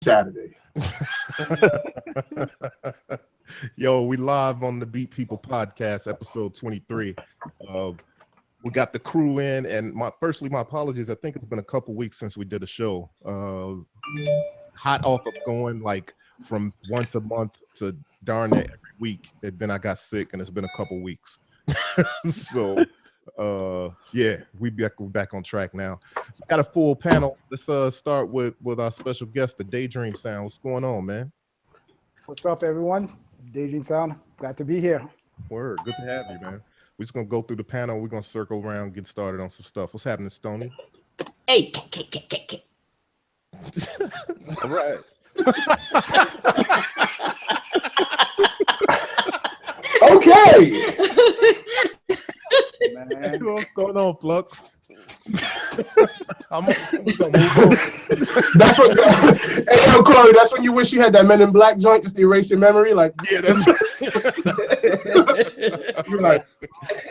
Saturday. Yo, we live on the Beat People podcast, episode 23. We got the crew in, and my apologies. I think it's been a couple weeks since we did a show. Hot off of going like from once a month to darn it every week, and then I got sick, and it's been a couple weeks. So yeah, we're back on track now. So got a full panel. Let's start with our special guest, the Daydream Sound. What's going on, man? What's up, everyone? Daydream Sound. Glad to be here. Word, good to have you, man. We're just gonna go through the panel. We're gonna circle around, get started on some stuff. What's happening, Stoni? Hey, All right. Okay. Man. What's going on, Flux? I'm gonna move on. That's what. Hey, yo, Corey, that's when you wish you had that Men in Black joint just to erase your memory. Like, Yeah, that's you're like,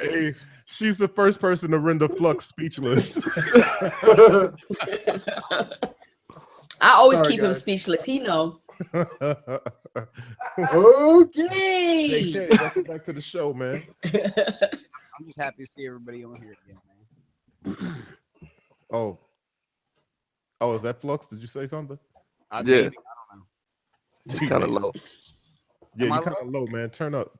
hey, she's the first person to render Flux speechless. I always Sorry, keep him guys. speechless. He know. okay. JK, welcome back to the show, man. I'm just happy to see everybody on here again, man. Oh, is that Flux? Did you say something? I Yeah. maybe, I don't know. It's kind of low. Yeah, Am I you're kind of low, man. Turn up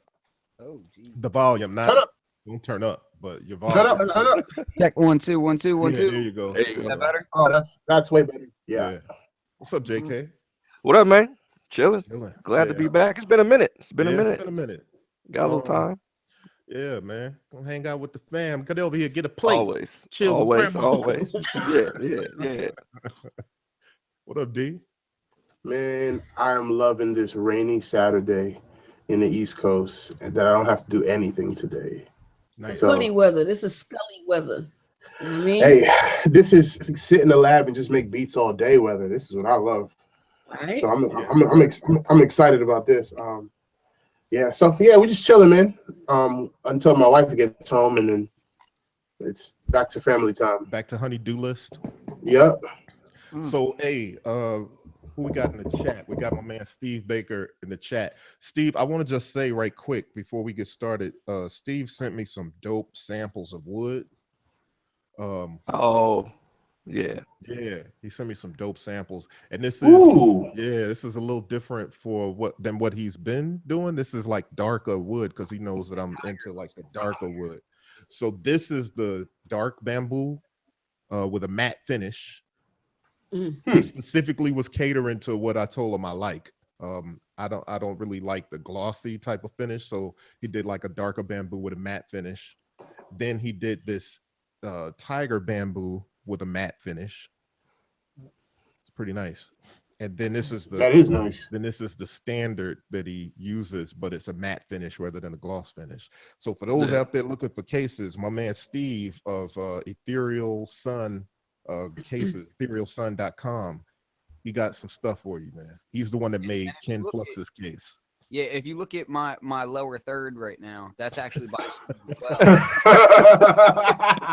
Oh, geez. the volume. Not Turn up. don't turn up, but your volume. Shut up. Shut up. Check 1 2 1 2 1 Yeah, 2. there you go. There you Is go. that better? Oh, that's way better. Yeah. What's up, JK? What up, man? Chilling. Chilling. Glad to Yeah. be back. It's been a minute. It's been a Yeah, minute. It's been a minute. Got a little time. Yeah, man. Gonna hang out with the fam. Get over here, get a plate. Always. Chill with Always. grandma. Always. Yeah. What up, D? Man, I am loving this rainy Saturday in the East Coast that I don't have to do anything today. Nice. So- Hoodie weather. This is Scully weather. You know what I mean? Hey, this is sit in the lab and just make beats all day weather. This is what I love. Right? So I'm excited about this. Yeah. So yeah, we're just chilling, man. Until my wife gets home, and then it's back to family time. Back to honey-do list. Yep. So, hey, who we got in the chat? We got my man Steve Baker in the chat. Steve, I want to just say right quick before we get started, Steve sent me some dope samples of wood. Oh, yeah. Yeah, he sent me some dope samples, and this is Ooh. this is a little different than what he's been doing. This is like darker wood because he knows that I'm into like the darker wood. So this is the dark bamboo with a matte finish. He specifically was catering to what I told him I like. I don't really like the glossy type of finish, so he did like a darker bamboo with a matte finish. Then he did this tiger bamboo with a matte finish. It's pretty nice. And then this is That is nice. then this is the standard that he uses, but it's a matte finish rather than a gloss finish. So for those Yeah. out there looking for cases, my man Steve of Ethereal Sun cases, etherealsun.com, he got some stuff for you, man. He's the one that made Ken look Flux's case. Yeah, if you look at my lower third right now, that's actually by Steve as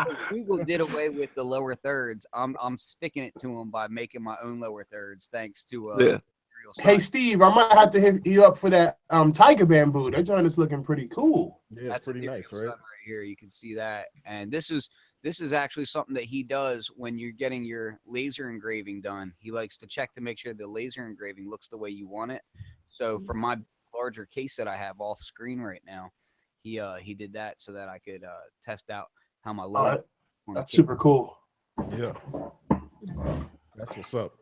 well. Google did away with the lower thirds. I'm sticking it to him by making my own lower thirds, thanks to Yeah. Real Hey Sun. Steve, I might have to hit you up for that tiger bamboo. That joint is looking pretty cool. Yeah, it's That's pretty a nice, Real right? Sun right here. You can see that, and this is actually something that he does when you're getting your laser engraving done. He likes to check to make sure the laser engraving looks the way you want it. So for my larger case that I have off screen right now, he did that so that I could test out how my lower. Alright. That's super cool. Yeah. That's what's up.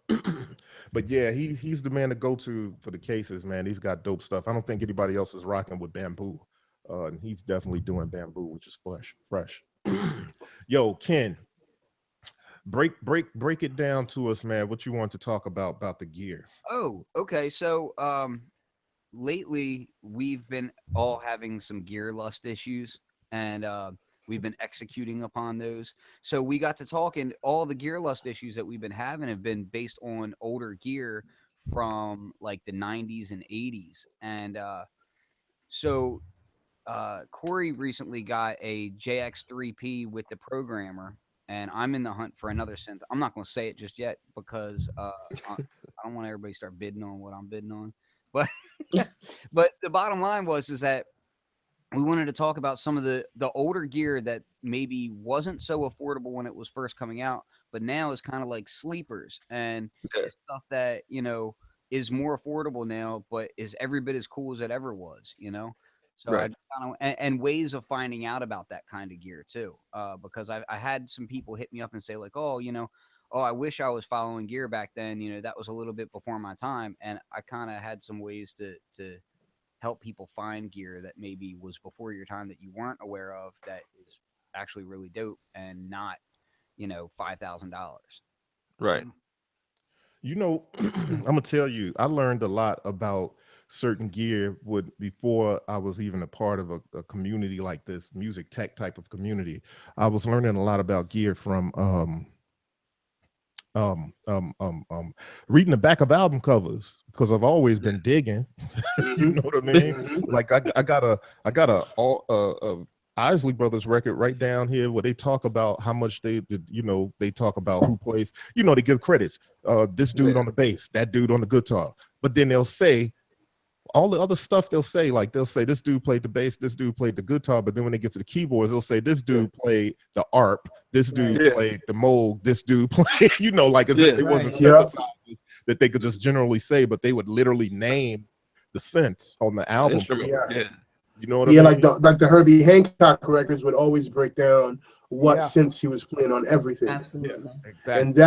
But yeah, he's the man to go to for the cases, man. He's got dope stuff. I don't think anybody else is rocking with bamboo. And he's definitely doing bamboo, which is fresh. Yo, Ken, break it down to us, man. What you want to talk about the gear. Oh, okay. So lately we've been all having some gear lust issues, and we've been executing upon those. So we got to talking. All the gear lust issues that we've been having have been based on older gear from like the 90s and 80s. And so Corey recently got a JX3P with the programmer, and I'm in the hunt for another synth. I'm not going to say it just yet because I I don't want everybody to start bidding on what I'm bidding on, but but the bottom line is that we wanted to talk about some of the older gear that maybe wasn't so affordable when it was first coming out, but now is kind of like sleepers and stuff that, you know, is more affordable now, but is every bit as cool as it ever was, you know? So I just kind of, and ways of finding out about that kind of gear too, because I had some people hit me up and say like, oh, you know, oh, I wish I was following gear back then. You know, that was a little bit before my time. And I kind of had some ways to help people find gear that maybe was before your time that you weren't aware of that is actually really dope and not, you know, $5,000. Right. You know, I'm gonna tell you, I learned a lot about certain gear before I was even a part of a community like this, music tech type of community. I was learning a lot about gear from reading the back of album covers because I've always been digging. You know what I mean? Like I got a Isley Brothers record right down here where they talk about how much they talk about who plays, you know, they give credits. This dude on the bass, that dude on the guitar, but then they'll say all the other stuff. They'll say this dude played the bass, this dude played the guitar, but then when they get to the keyboards, they'll say this dude played the ARP, this dude played the Moog, this dude played, you know, like as if it wasn't synthesizers that they could just generally say, but they would literally name the synths on the album. You know what I mean? Like the Herbie Hancock records would always break down what synths he was playing on everything. Absolutely. Exactly.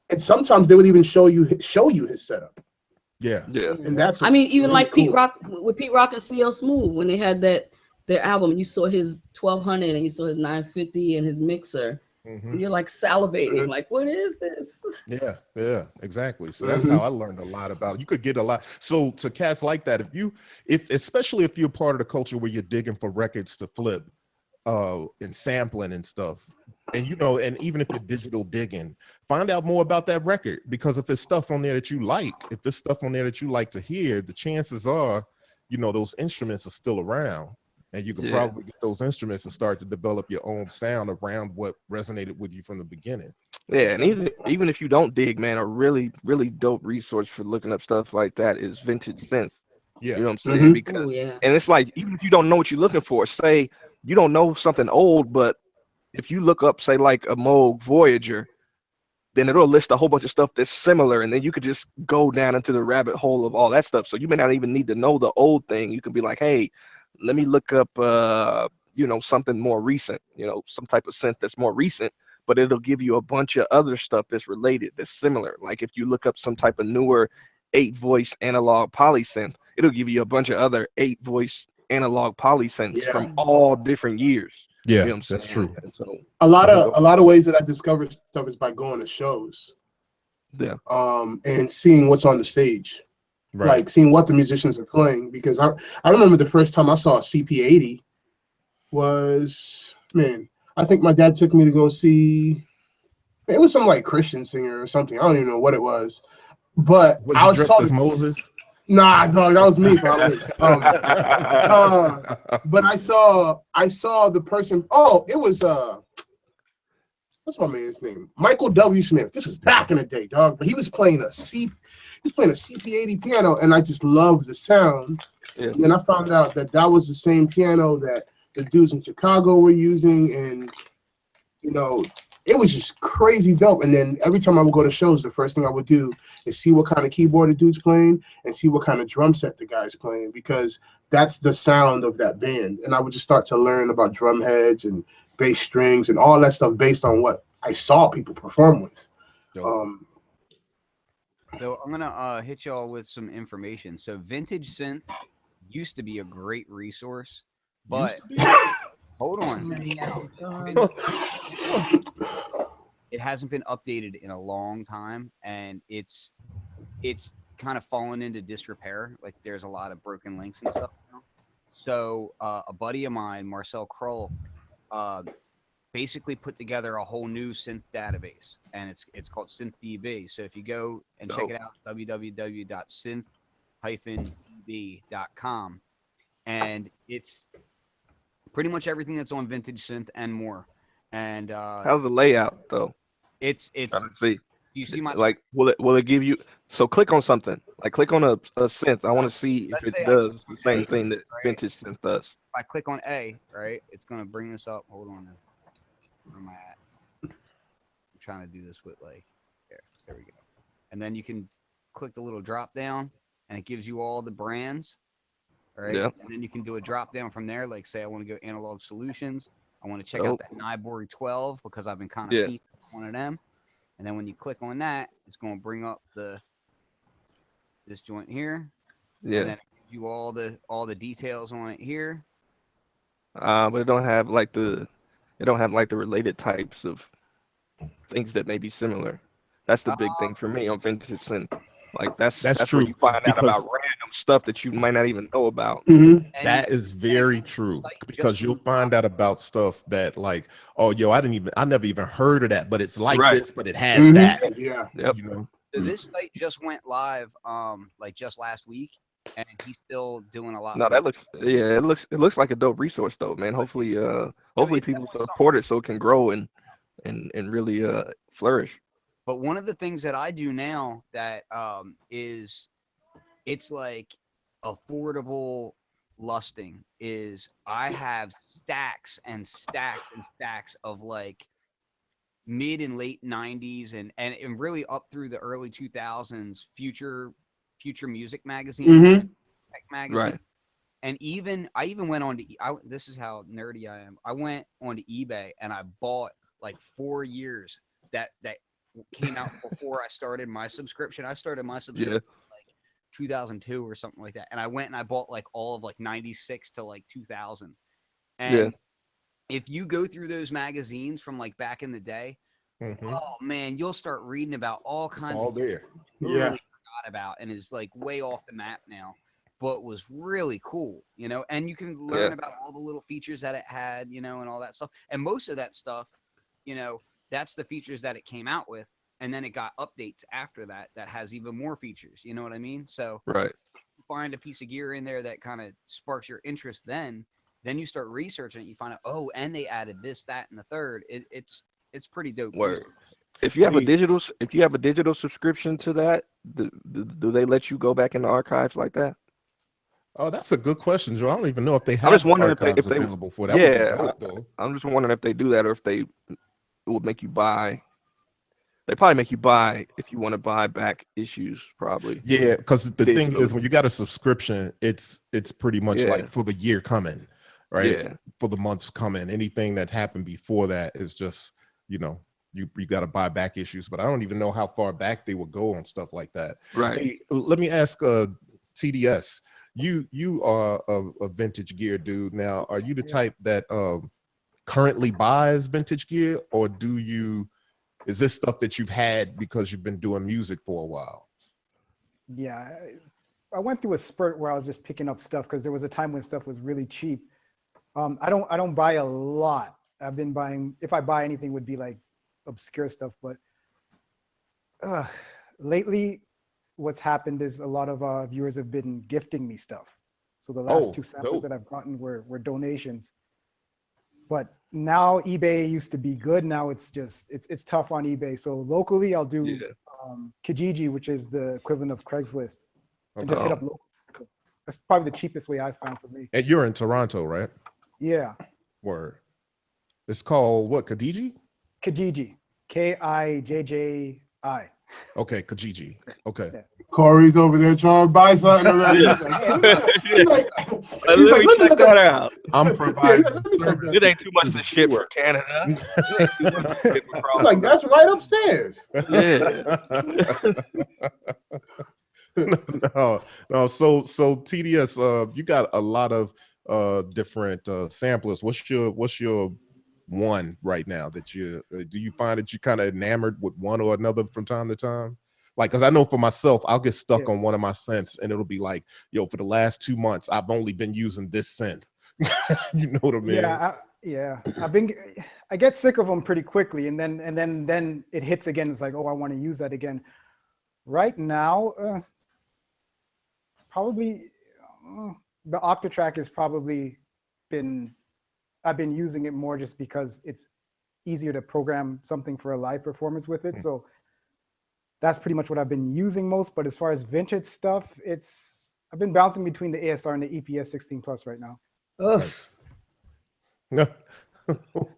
And sometimes they would even show you his setup. Yeah. And that's I mean, even really like cool. Pete Rock with Pete Rock and CL Smooth when they had their album, you saw his 1200 and you saw his 950 and his mixer. And you're like salivating, like, what is this? Yeah, exactly. So that's how I learned a lot about it. You could get a lot. So to cats like that, especially if you're part of the culture where you're digging for records to flip, and sampling and stuff, and you know, and even if you're digital digging, find out more about that record, because if it's stuff on there that you like, if there's stuff on there that you like to hear, the chances are, you know, those instruments are still around. And you can probably get those instruments and start to develop your own sound around what resonated with you from the beginning. Yeah, and even if you don't dig, man, a really, really dope resource for looking up stuff like that is Vintage Synth. Yeah. You know what I'm saying? Because and it's like, even if you don't know what you're looking for, say you don't know something old, but if you look up, say, like a Moog Voyager, then it'll list a whole bunch of stuff that's similar, and then you could just go down into the rabbit hole of all that stuff. So you may not even need to know the old thing. You can be like, hey, let me look up, you know, something more recent, you know, some type of synth that's more recent, but it'll give you a bunch of other stuff that's related, that's similar. Like if you look up some type of newer 8-voice analog polysynth, it'll give you a bunch of other 8-voice analog polysynths from all different years. Yeah, you know what I'm that's saying? true. So a lot of ways that I discover stuff is by going to shows. And seeing what's on the stage. Like seeing what the musicians are playing, because I remember the first time I saw a CP80 was, man, I think my dad took me to go see, it was some like Christian singer or something. I don't even know what it was, but I was dressed as Moses. Nah, dog, that was me probably. But I saw the person. Oh, it was what's my man's name? Michael W. Smith. This was back in the day, dog. But he was playing a CP80 piano, and I just loved the sound. And then I found out that was the same piano that the dudes in Chicago were using, and you know, it was just crazy dope. And then every time I would go to shows, the first thing I would do is see what kind of keyboard the dude's playing and see what kind of drum set the guy's playing, because that's the sound of that band. And I would just start to learn about drum heads and bass strings and all that stuff based on what I saw people perform with. So I'm gonna hit y'all with some information. So Vintage Synth used to be a great resource, but hold on, it hasn't been updated in a long time, and it's kind of fallen into disrepair. Like there's a lot of broken links and stuff now. So a buddy of mine, Marcel Kroll, basically put together a whole new synth database, and it's called SynthDB. So if you go and check it out, www.synth-db.com, and it's pretty much everything that's on Vintage Synth and more. And how's the layout though? It's see. You see my Like, will it give you? So click on something. Like, click on a synth. I want to see if Let's it say does the same thing that right? vintage synth does. If I click on A, right, it's gonna bring this up. Hold on, where am I at? I'm trying to do this with like, there we go. And then you can click the little drop down, and it gives you all the brands, right? Yeah. And then you can do a drop down from there. Like, say I want to go Analog Solutions. I want to check Oh. out that Nibori 12 because I've been kind of Yeah. feeding one of them. And then when you click on that, it's going to bring up this joint here. Yeah. And then it gives you all the details on it here. But it don't have like the related types of things that may be similar. That's the big thing for me on vintage synth. Like that's true, where you find out because about random stuff that you might not even know about. that is very true, because you'll find out about stuff that like, oh, yo, I never even heard of that, but it's like this, but it has that. Yeah. Yep. You know? So this site just went live like just last week, and he's still doing a lot. No, that looks it looks like a dope resource though, man. Hopefully people support it so it can grow and really flourish. But one of the things that I do now that it's like affordable lusting is I have stacks and stacks and stacks of like mid and late 90s and really up through the early 2000s future music magazines, tech magazine. Right. And I even went on to this is how nerdy I am. I went onto eBay and I bought like 4 years that came out before I started my subscription. I started my subscription like 2002 or something like that. And I went and I bought like all of like 96 to like 2000. And if you go through those magazines from like back in the day, oh man, you'll start reading about all kinds of there. really forgot about and is like way off the map now, but was really cool, you know, and you can learn about all the little features that it had, you know, and all that stuff. And most of that stuff, you know, that's the features that it came out with. And then it got updates after that has even more features. You know what I mean? So find a piece of gear in there that kind of sparks your interest. Then you start researching it. You find out, oh, and they added this, that, and the third. It's pretty dope. Word. If you have a digital subscription to that, do they let you go back in the archives like that? Oh, that's a good question, Joe. I don't even know if they have I'm just wondering archives if they available for that. Would be dope, though. I'm just wondering if they do that or if they would make you buy. They probably make you buy if you want to buy back issues, probably. Yeah, because the thing is, when you got a subscription, it's pretty much like for the year coming, right? Yeah. For the months coming. Anything that happened before that is just, you know, you got to buy back issues. But I don't even know how far back they would go on stuff like that. Right. Hey, let me ask TDS. You are a vintage gear dude. Now, are you the type that currently buys vintage gear, or is this stuff that you've had because you've been doing music for a while? Yeah, I went through a spurt where I was just picking up stuff because there was a time when stuff was really cheap. I don't buy a lot. I've been buying, if I buy anything, it would be like obscure stuff. But lately, what's happened is a lot of viewers have been gifting me stuff. So the last two samples that I've gotten were donations. But now eBay used to be good. Now it's just it's tough on eBay. So locally, I'll do Kijiji, which is the equivalent of Craigslist, and just hit up local. That's probably the cheapest way I found for me. And you're in Toronto, right? Yeah. Word. It's called what? Kijiji? Kijiji. Kijji. Okay, Kijiji. Okay. Yeah. Corey's over there trying to buy something already. He's like, let me check that out. I'm providing. It ain't too much to ship for Canada. It's like, that's right upstairs. No. So TDS, you got a lot of different samplers. What's your one right now that you do you find that you kind of enamored with one or another from time to time? Like, because I know for myself, I'll get stuck on one of my synths and it'll be like, yo, for the last 2 months, I've only been using this synth. You know what I mean? I get sick of them pretty quickly, and then it hits again. It's like, oh, I want to use that again. Right now, probably the Octatrack has probably been. I've been using it more just because it's easier to program something for a live performance with it. So that's pretty much what I've been using most. But as far as vintage stuff, I've been bouncing between the ASR and the EPS 16 Plus right now. Nice. No.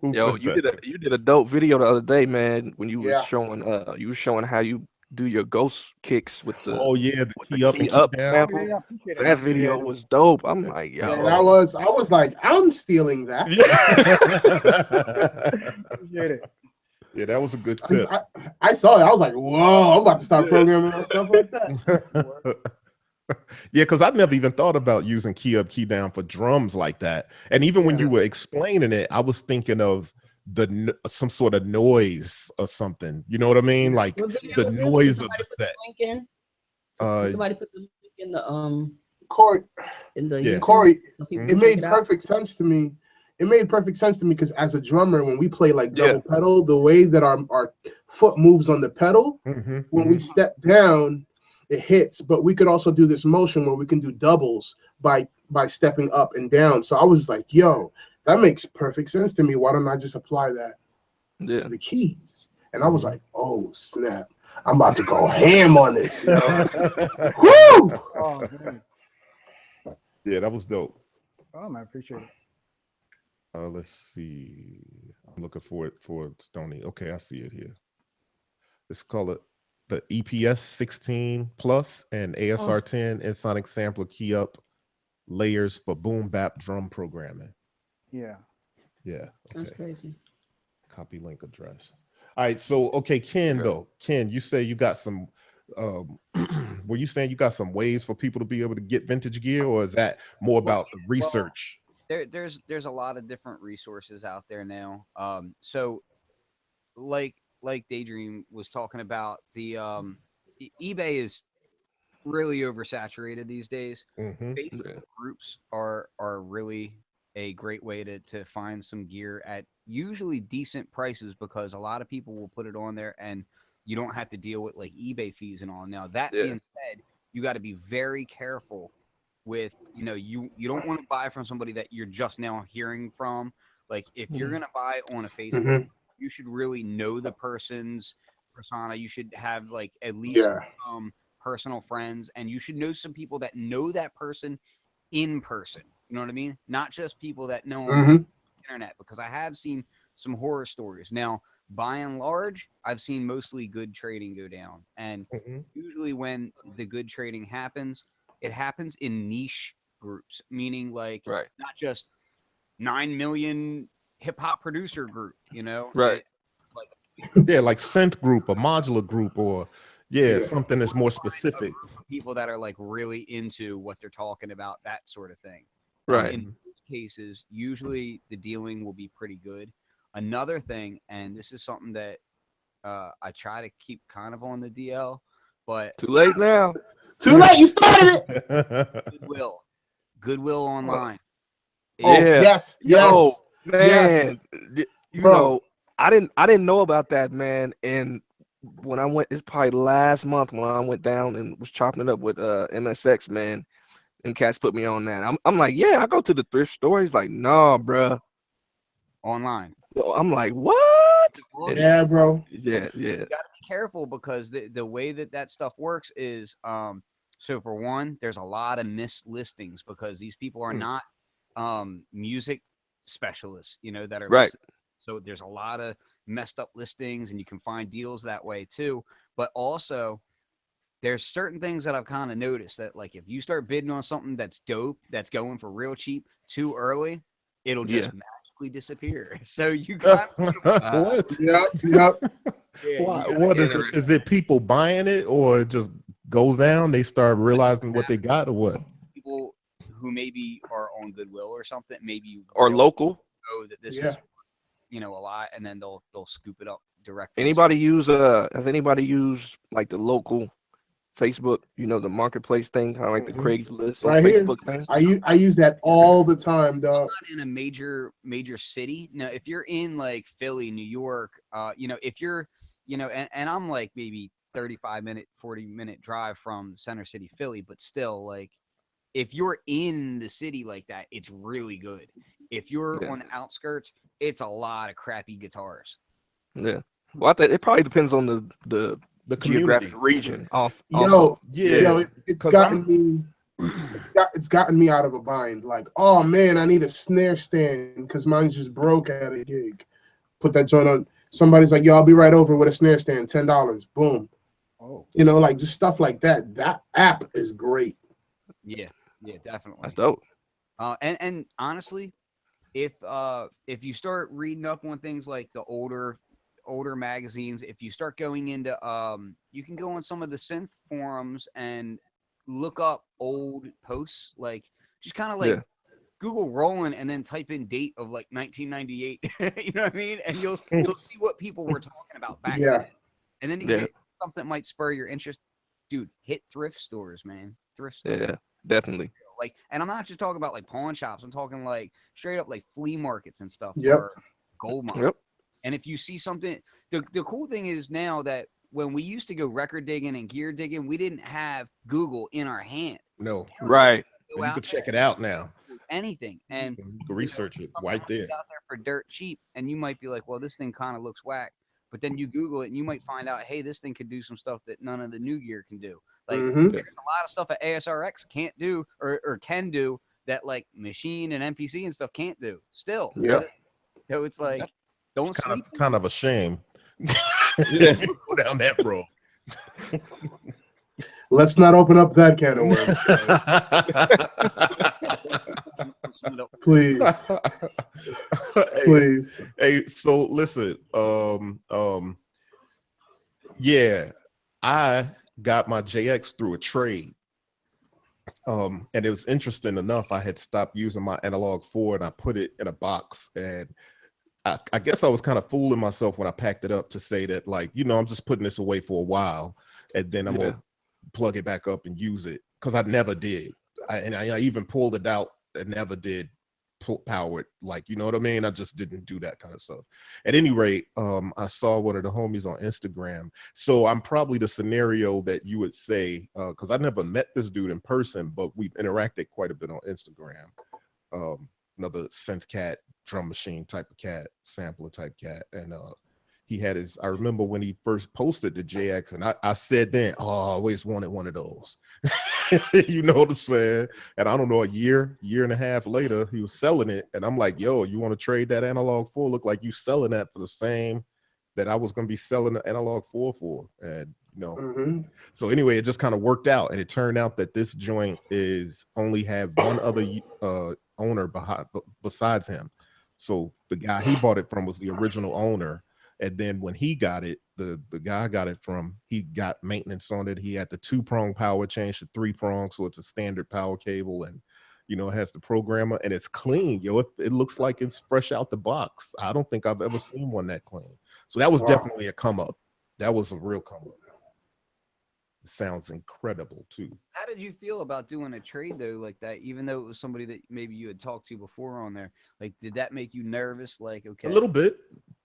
Yo, you did a dope video the other day, man, when you was showing how you do your ghost kicks with the the key up and key up key down. sample. Yeah, That video was dope. I'm like, yo. And I was like, I'm stealing that. Appreciate it. Yeah, that was a good tip. I saw it. I was like, whoa, I'm about to start programming and stuff like that. Yeah, because I never even thought about using key up, key down for drums like that. And even when you were explaining it, I was thinking of some sort of noise or something. You know what I mean? Like the noise of the set. Somebody put the link in the Corey. Corey, so it made perfect sense to me. It made perfect sense to me because as a drummer, when we play like double pedal, the way that our foot moves on the pedal, when we step down, it hits. But we could also do this motion where we can do doubles by stepping up and down. So I was like, yo, that makes perfect sense to me. Why don't I just apply that to the keys? And I was like, oh snap, I'm about to go ham on this. You know? Woo! Oh, man. Yeah, that was dope. Oh, man, I appreciate it. Let's see. I'm looking for Stoni. Okay, I see it here. Let's call it the EPS 16 Plus and ASR 10 and Sonic Sampler key up layers for boom bap drum programming. Yeah. Yeah. Okay. That's crazy. Copy link address. All right. So, okay, Ken, you say you got some. Were you saying you got some ways for people to be able to get vintage gear, or is that more about the research? There's a lot of different resources out there now. So like Daydream was talking about, the eBay is really oversaturated these days. Facebook groups are really a great way to find some gear at usually decent prices, because a lot of people will put it on there and you don't have to deal with like eBay fees and all. Now that being said, you got to be very careful with, you don't want to buy from somebody that you're just now hearing from. Like if you're going to buy on a Facebook, you should really know the person's persona. You should have like at least personal friends, and you should know some people that know that person in person. You know what I mean? Not just people that know on the internet, because I have seen some horror stories. Now, by and large, I've seen mostly good trading go down. And usually when the good trading happens, it happens in niche groups, meaning like not just 9 million hip hop producer group, Right. Like synth group, a modular group, or something that's more specific. People that are like really into what they're talking about, that sort of thing. Right. In those cases, usually the dealing will be pretty good. Another thing, and this is something that I try to keep kind of on the DL, but too late now. Too late, you started it. Goodwill online. Yes. Oh, man. You know, I didn't know about that, man. And when I went, it's probably last month when I went down and was chopping it up with MSX, man, and cats put me on that. I'm like, yeah, I go to the thrift store. He's like, nah, bruh. Online. I'm like, what? Yeah, bro. Yeah. You gotta be careful, because the way that stuff works is, so for one, there's a lot of mislistings, because these people are not music specialists, that are right. listed. So there's a lot of messed up listings, and you can find deals that way too. But also, there's certain things that I've kind of noticed that, like, if you start bidding on something that's dope, that's going for real cheap too early, it'll just magically disappear. So you got what? Yep. What is it? Is it people buying it, or it just goes down? They start realizing what they got, or what? People who maybe are on Goodwill or something, maybe or local, know that this is a lot, and then they'll scoop it up directly. Anybody use has anybody used like the local Facebook, the marketplace thing, kind of like the Craigslist right Facebook thing? I use that all the time, dog. Not in a major city. Now, if you're in like Philly, New York, if you're, and I'm like maybe 35-minute, 40-minute drive from Center City, Philly, but still, like, if you're in the city like that, it's really good. If you're on the outskirts, it's a lot of crappy guitars. Yeah. Well, I think it probably depends on the the community geographic region. Yo, yeah, it's gotten me. It's gotten me out of a bind. Like, oh man, I need a snare stand because mine's just broke at a gig. Put that joint on. Somebody's like, yo, I'll be right over with a snare stand, $10. Boom. Oh. You know, like just stuff like that. That app is great. Yeah, definitely. That's dope. And honestly, if you start reading up on things like the older magazines, if you start going into you can go on some of the synth forums and look up old posts, like just kind of like Google Roland and then type in date of like 1998. You know what I mean? And you'll see what people were talking about back then. And then you get something that might spur your interest. Dude, hit thrift stores, man. Thrift stores. Yeah, definitely. Like, and I'm not just talking about like pawn shops. I'm talking like straight up like flea markets and stuff. Yep. Or gold mines. Yep. And if you see something, the cool thing is now that when we used to go record digging and gear digging, we didn't have Google in our hand. No. Right. You can check it out now. Anything. And you can research it right there. Out there for dirt cheap. And you might be like, well, this thing kind of looks whack. But then you Google it and you might find out, hey, this thing could do some stuff that none of the new gear can do. Like there's a lot of stuff that ASRX can't do or can do that like Machine and MPC and stuff can't do still. Yeah. So it's like, don't sleep. Kind of a shame. If you go down that road. Let's not open up that can of worms. Please. Please. Hey, so listen, yeah, I got my JX through a trade. And it was interesting enough, I had stopped using my analog 4 and I put it in a box, and I guess I was kind of fooling myself when I packed it up to say that, like, you know, I'm just putting this away for a while and then I'm gonna plug it back up and use it, because I never did. I even pulled it out and never did power it, like, you know what I mean? I just didn't do that kind of stuff. At any rate, I saw one of the homies on Instagram. So I'm probably the scenario that you would say, because I never met this dude in person, but we've interacted quite a bit on Instagram. Another synth cat, drum machine type of cat, sampler type cat. And he had his, I remember when he first posted the JX, and I said then, oh, I always wanted one of those. You know what I'm saying? And I don't know, a year and a half later, he was selling it. And I'm like, yo, you want to trade that analog 4? Look like you selling that for the same that I was going to be selling the analog 4 for. And, you know, so anyway, it just kind of worked out. And it turned out that this joint is only have one other owner besides him. So the guy he bought it from was the original owner. And then when he got it, the guy I got it from, he got maintenance on it. He had the 2-prong power changed to 3-prong, so it's a standard power cable, and you know, it has the programmer, and it's clean. Yo, it looks like it's fresh out the box. I don't think I've ever seen one that clean. So that was definitely a come up. That was a real come up. It sounds incredible too. How did you feel about doing a trade though, like that, even though it was somebody that maybe you had talked to before on there? Like, did that make you nervous? Like, okay, a little bit.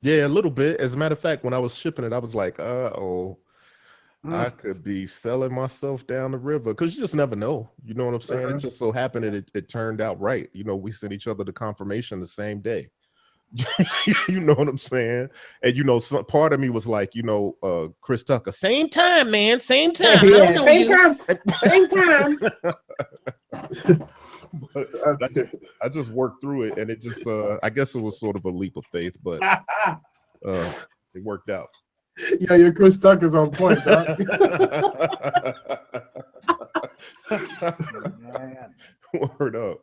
Yeah, a little bit. As a matter of fact, when I was shipping it, I was like, I could be selling myself down the river, because you just never know. You know what I'm saying? It just so happened that it turned out right. You know, we sent each other the confirmation the same day. You know what I'm saying? And you know, some part of me was like, you know, Chris Tucker, same time, man, same time. Yeah, same time. But I just worked through it, and it just I guess it was sort of a leap of faith, but it worked out. Yeah, your Chris Tucker's on point, dog. Man. Word up.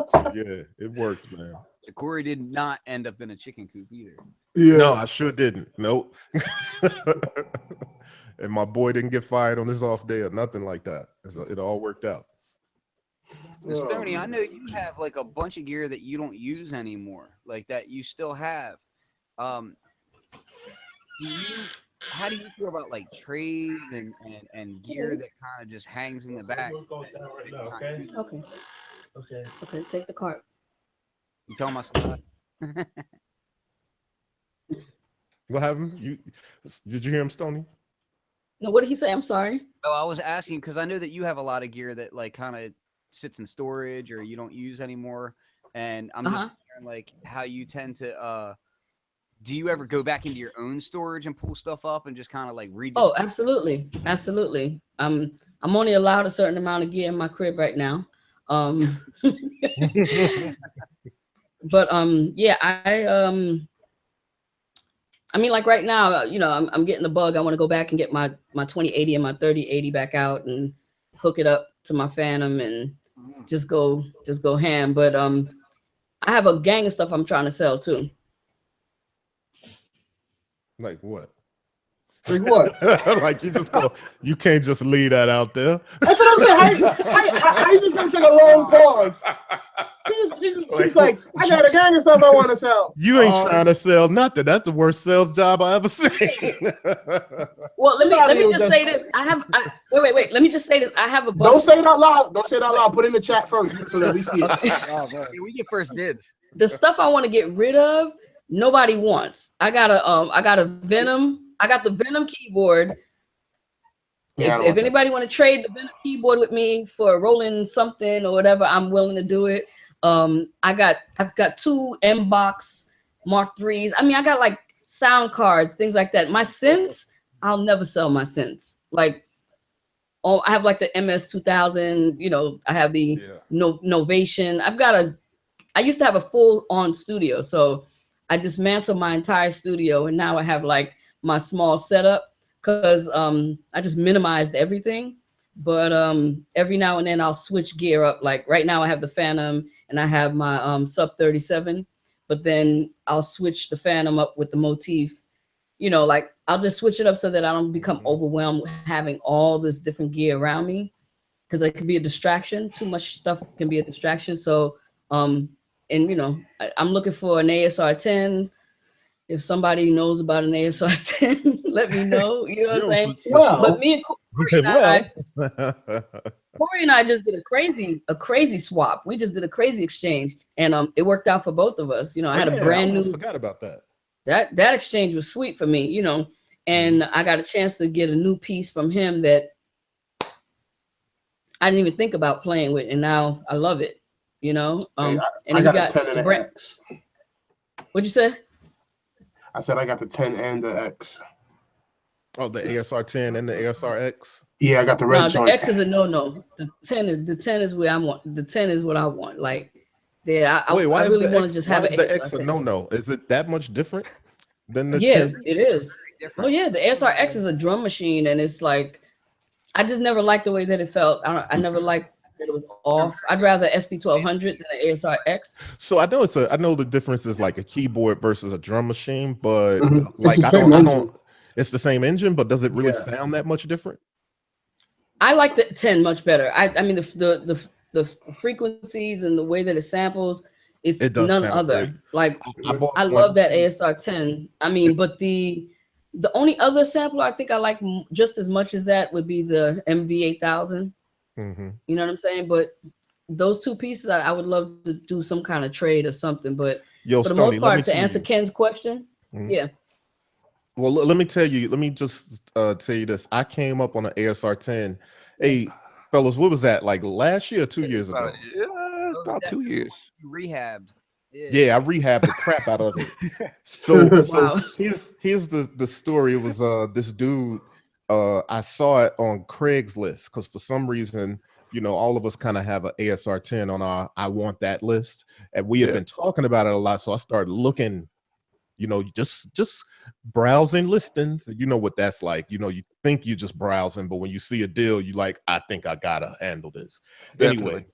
So, yeah, it worked, man. So Corry did not end up in a chicken coop either. Yeah. No, I sure didn't. Nope. And my boy didn't get fired on his off day or nothing like that. It all worked out. Stoni, I know you have like a bunch of gear that you don't use anymore, like that you still have. How do you feel about like trades and gear that kind of just hangs in the back? Okay, take the cart. You tell my son. What happened? Did you hear him, Stoni? No, what did he say? I'm sorry. Oh, I was asking because I know that you have a lot of gear that like kind of sits in storage or you don't use anymore, and I'm just wondering like how you tend to do you ever go back into your own storage and pull stuff up and just kind of like read? Oh, absolutely, absolutely. I'm only allowed a certain amount of gear in my crib right now. But yeah, I mean, like right now, you know, I'm getting the bug. I want to go back and get my 2080 and my 3080 back out and hook it up to my Phantom and just go ham. But I have a gang of stuff I'm trying to sell too. Like what? Like what? Like you just go, you can't just leave that out there. That's what I'm saying. How you just gonna take a long pause? She's like, I got a gang of stuff I want to sell. You ain't trying to sell nothing. That's the worst sales job I ever seen. Well, let me just say this. Wait. Let me just say this. I have a bunch. Don't say it out loud. Don't say it out loud. Put it in the chat first so that we see it. We get first dibs. The stuff I want to get rid of, nobody wants. I got a Venom. I got the Venom keyboard. Yeah, if anybody want to trade the Venom keyboard with me for rolling something or whatever, I'm willing to do it. I've got 2 M-Box Mark IIIs. I mean, I got like sound cards, things like that. My synths, I'll never sell my synths. Like, I have like the MS-2000. You know, I have the Novation. I used to have a full-on studio, so I dismantled my entire studio, and now I have like my small setup because I just minimized everything. But every now and then I'll switch gear up. Like right now I have the Phantom and I have my Sub 37, but then I'll switch the Phantom up with the Motif. You know, like I'll just switch it up so that I don't become overwhelmed having all this different gear around me, because it can be a distraction. Too much stuff can be a distraction. So and you know, I'm looking for an ASR 10. If somebody knows about an ASR 10, let me know. You know what I'm saying? Well, but me and Corry and I just did a crazy swap. We just did a crazy exchange, and it worked out for both of us. You know, I had a brand new. Forgot about that. That exchange was sweet for me. You know, and I got a chance to get a new piece from him that I didn't even think about playing with, and now I love it. You know, and I got a 10 and an X. What'd you say? I said I got the 10 and the X. Oh, the ASR 10 and the ASR X. Yeah, I got the red joint. The X is a no. The 10 is where I want. The 10 is what I want. Like, I really want to just have an the X a no. Is it that much different than the 10? Yeah, it is. Oh yeah, the ASR X is a drum machine, and it's like I just never liked the way that it felt. I never liked that it was off. I'd rather SP1200 than the ASR X. So I know the difference is like a keyboard versus a drum machine, but like I don't. It's the same engine, but does it really sound that much different? I like the 10 much better. I mean the frequencies and the way that it samples is none other. Great. Like I love that ASR 10. I mean, but the only other sampler I think I like just as much as that would be the MV8000. You know what I'm saying? But those two pieces, I would love to do some kind of trade or something. But for the most part, to answer Ken's question, yeah. Well, let me just tell you this. I came up on an ASR 10. Hey, fellas, what was that? Like last year or 2 years ago? About 2 years. You rehabbed. Yeah, I rehabbed the crap out of it. So here's the story. It was this dude. I saw it on Craigslist because for some reason, you know, all of us kind of have an ASR 10 on our I want that list, and we had been talking about it a lot. So I started looking, you know, just browsing listings. You know what that's like. You know, you think you're just browsing, but when you see a deal, you like, I think I gotta handle this. Definitely. Anyway,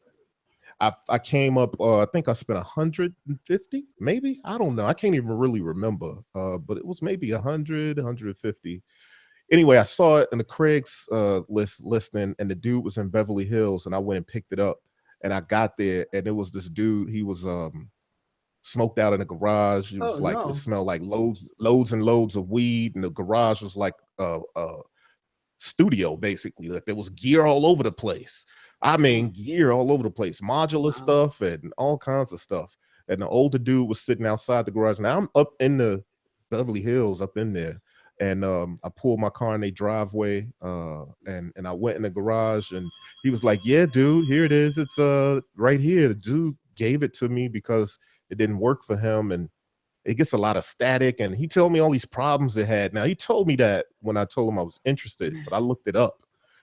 I came up. I think I spent 150, maybe. I don't know. I can't even really remember. But it was maybe 100, 150. Anyway, I saw it in the Craig's listing, and the dude was in Beverly Hills, and I went and picked it up. And I got there, and it was this dude. He was smoked out in the garage. It was it smelled like loads and loads of weed, and the garage was like a studio basically. Like there was gear all over the place. I mean, gear all over the place, modular stuff and all kinds of stuff. And the older dude was sitting outside the garage. Now I'm up in the Beverly Hills, up in there. And I pulled my car in their driveway, and I went in the garage, and he was like, "Yeah, dude, here it is. It's right here." The dude gave it to me because it didn't work for him, and it gets a lot of static. And he told me all these problems it had. Now, he told me that when I told him I was interested, but I looked it up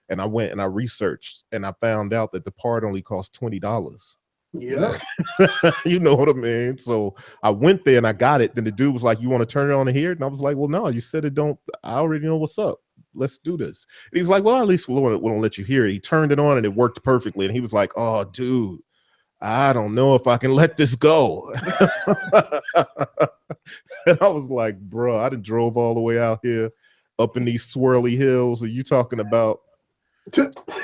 and I went and I researched and I found out that the part only cost $20. Yeah. You know what I mean? So I went there and I got it. Then the dude was like, you want to turn it on and hear it? And I was like, well, no, you said it don't. I already know what's up. Let's do this. And he was like, well, at least we'll let you hear it. He turned it on and it worked perfectly. And he was like, oh, dude, I don't know if I can let this go. And I was like, bro, I done drove all the way out here up in these swirly hills. Are you talking about?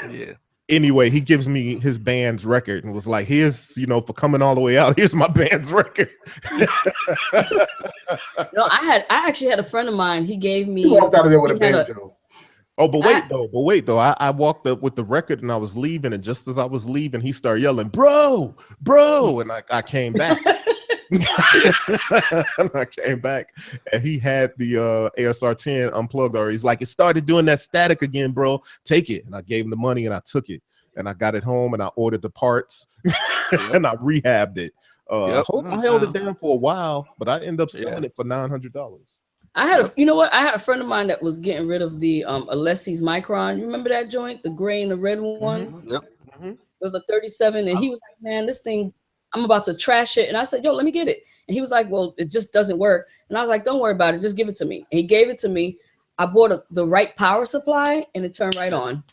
Yeah. Anyway, he gives me his band's record and was like, here's, for coming all the way out, here's my band's record. No, I actually had a friend of mine. He gave me. He walked out of there with a banjo. But wait though. I walked up with the record and I was leaving, and just as I was leaving, he started yelling, bro, and I came back. And I came back and he had the ASR 10 unplugged, or he's like, it started doing that static again, bro. Take it. And I gave him the money and I took it and I got it home and I ordered the parts and I rehabbed it. I held it down for a while, but I ended up selling it for $900. I had a friend of mine that was getting rid of the Alessi's Micron. You remember that joint, the gray and the red one? Mm-hmm. Yep. It was a 37, and he was like, man, this thing, I'm about to trash it. And I said, yo, let me get it. And he was like, well, it just doesn't work. And I was like, don't worry about it. Just give it to me. And he gave it to me. I bought the right power supply, and it turned right on.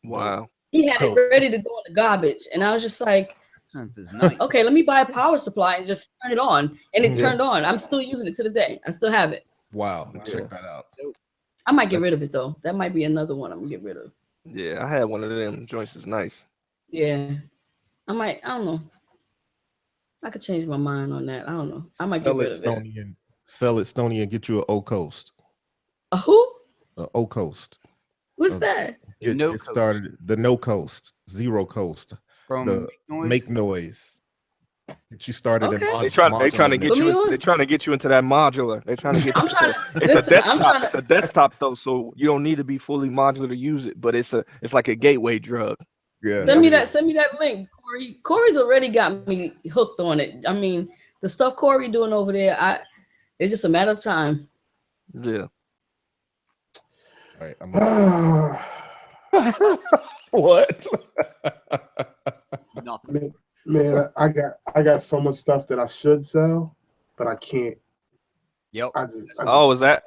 Wow. He had it ready to go in the garbage. And I was just like, nice. okay, let me buy a power supply and just turn it on. And it turned on. I'm still using it to this day. I still have it. Wow. Check that out. I might get rid of it, though. That might be another one I'm going to get rid of. Yeah, I had one of them joints. It's nice. Yeah. I don't know. I could change my mind on that. I don't know. I might get rid of it. Sell it, Stoni, and get you an O-Coast. A who? An O-Coast. What's that? It started the No Coast, Zero Coast. From the Make Noise. That you started in They're trying to get you. They're trying to get you into that modular. They're trying to get you. It's a desktop. It's a desktop though, so you don't need to be fully modular to use it. But it's like a gateway drug. Yeah. Send me that link, Corey. Corey's already got me hooked on it. I mean, the stuff Corey doing over there, it's just a matter of time. Yeah. All right. What? Nothing. Man, I got so much stuff that I should sell, but I can't. Yep.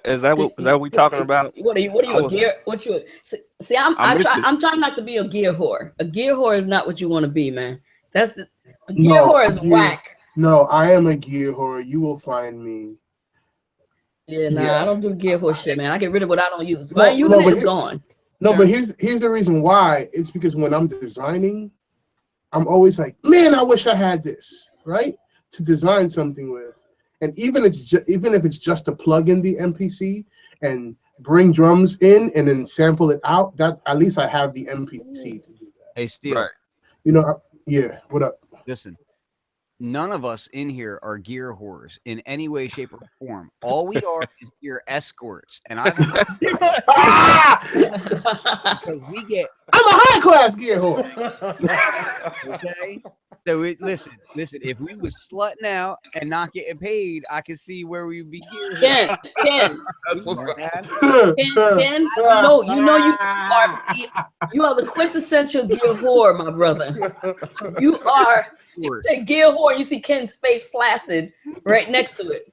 Is that what we talking about? What are you a gear? What you see? I'm trying not to be a gear whore. A gear whore is not what you want to be, man. That's the gear whore is whack. No, I am a gear whore. You will find me. Yeah, I don't do gear whore shit, man. I get rid of what I don't use. If I use it, it's gone. No, but here's the reason why. It's because when I'm designing, I'm always like, man, I wish I had this, right? To design something with. And even if it's just to plug in the MPC and bring drums in and then sample it out, that at least I have the MPC to do that. Hey, Steve. Right. What up? Listen, none of us in here are gear whores in any way, shape, or form. All we are is gear escorts. And I'm because we get. I'm a high class gear whore. Okay. So listen. If we was slutting out and not getting paid, I could see where we'd be gear. Ken, that's what's up. Ken, you are the quintessential gear whore, my brother. You are a gear whore. You see Ken's face plastered right next to it.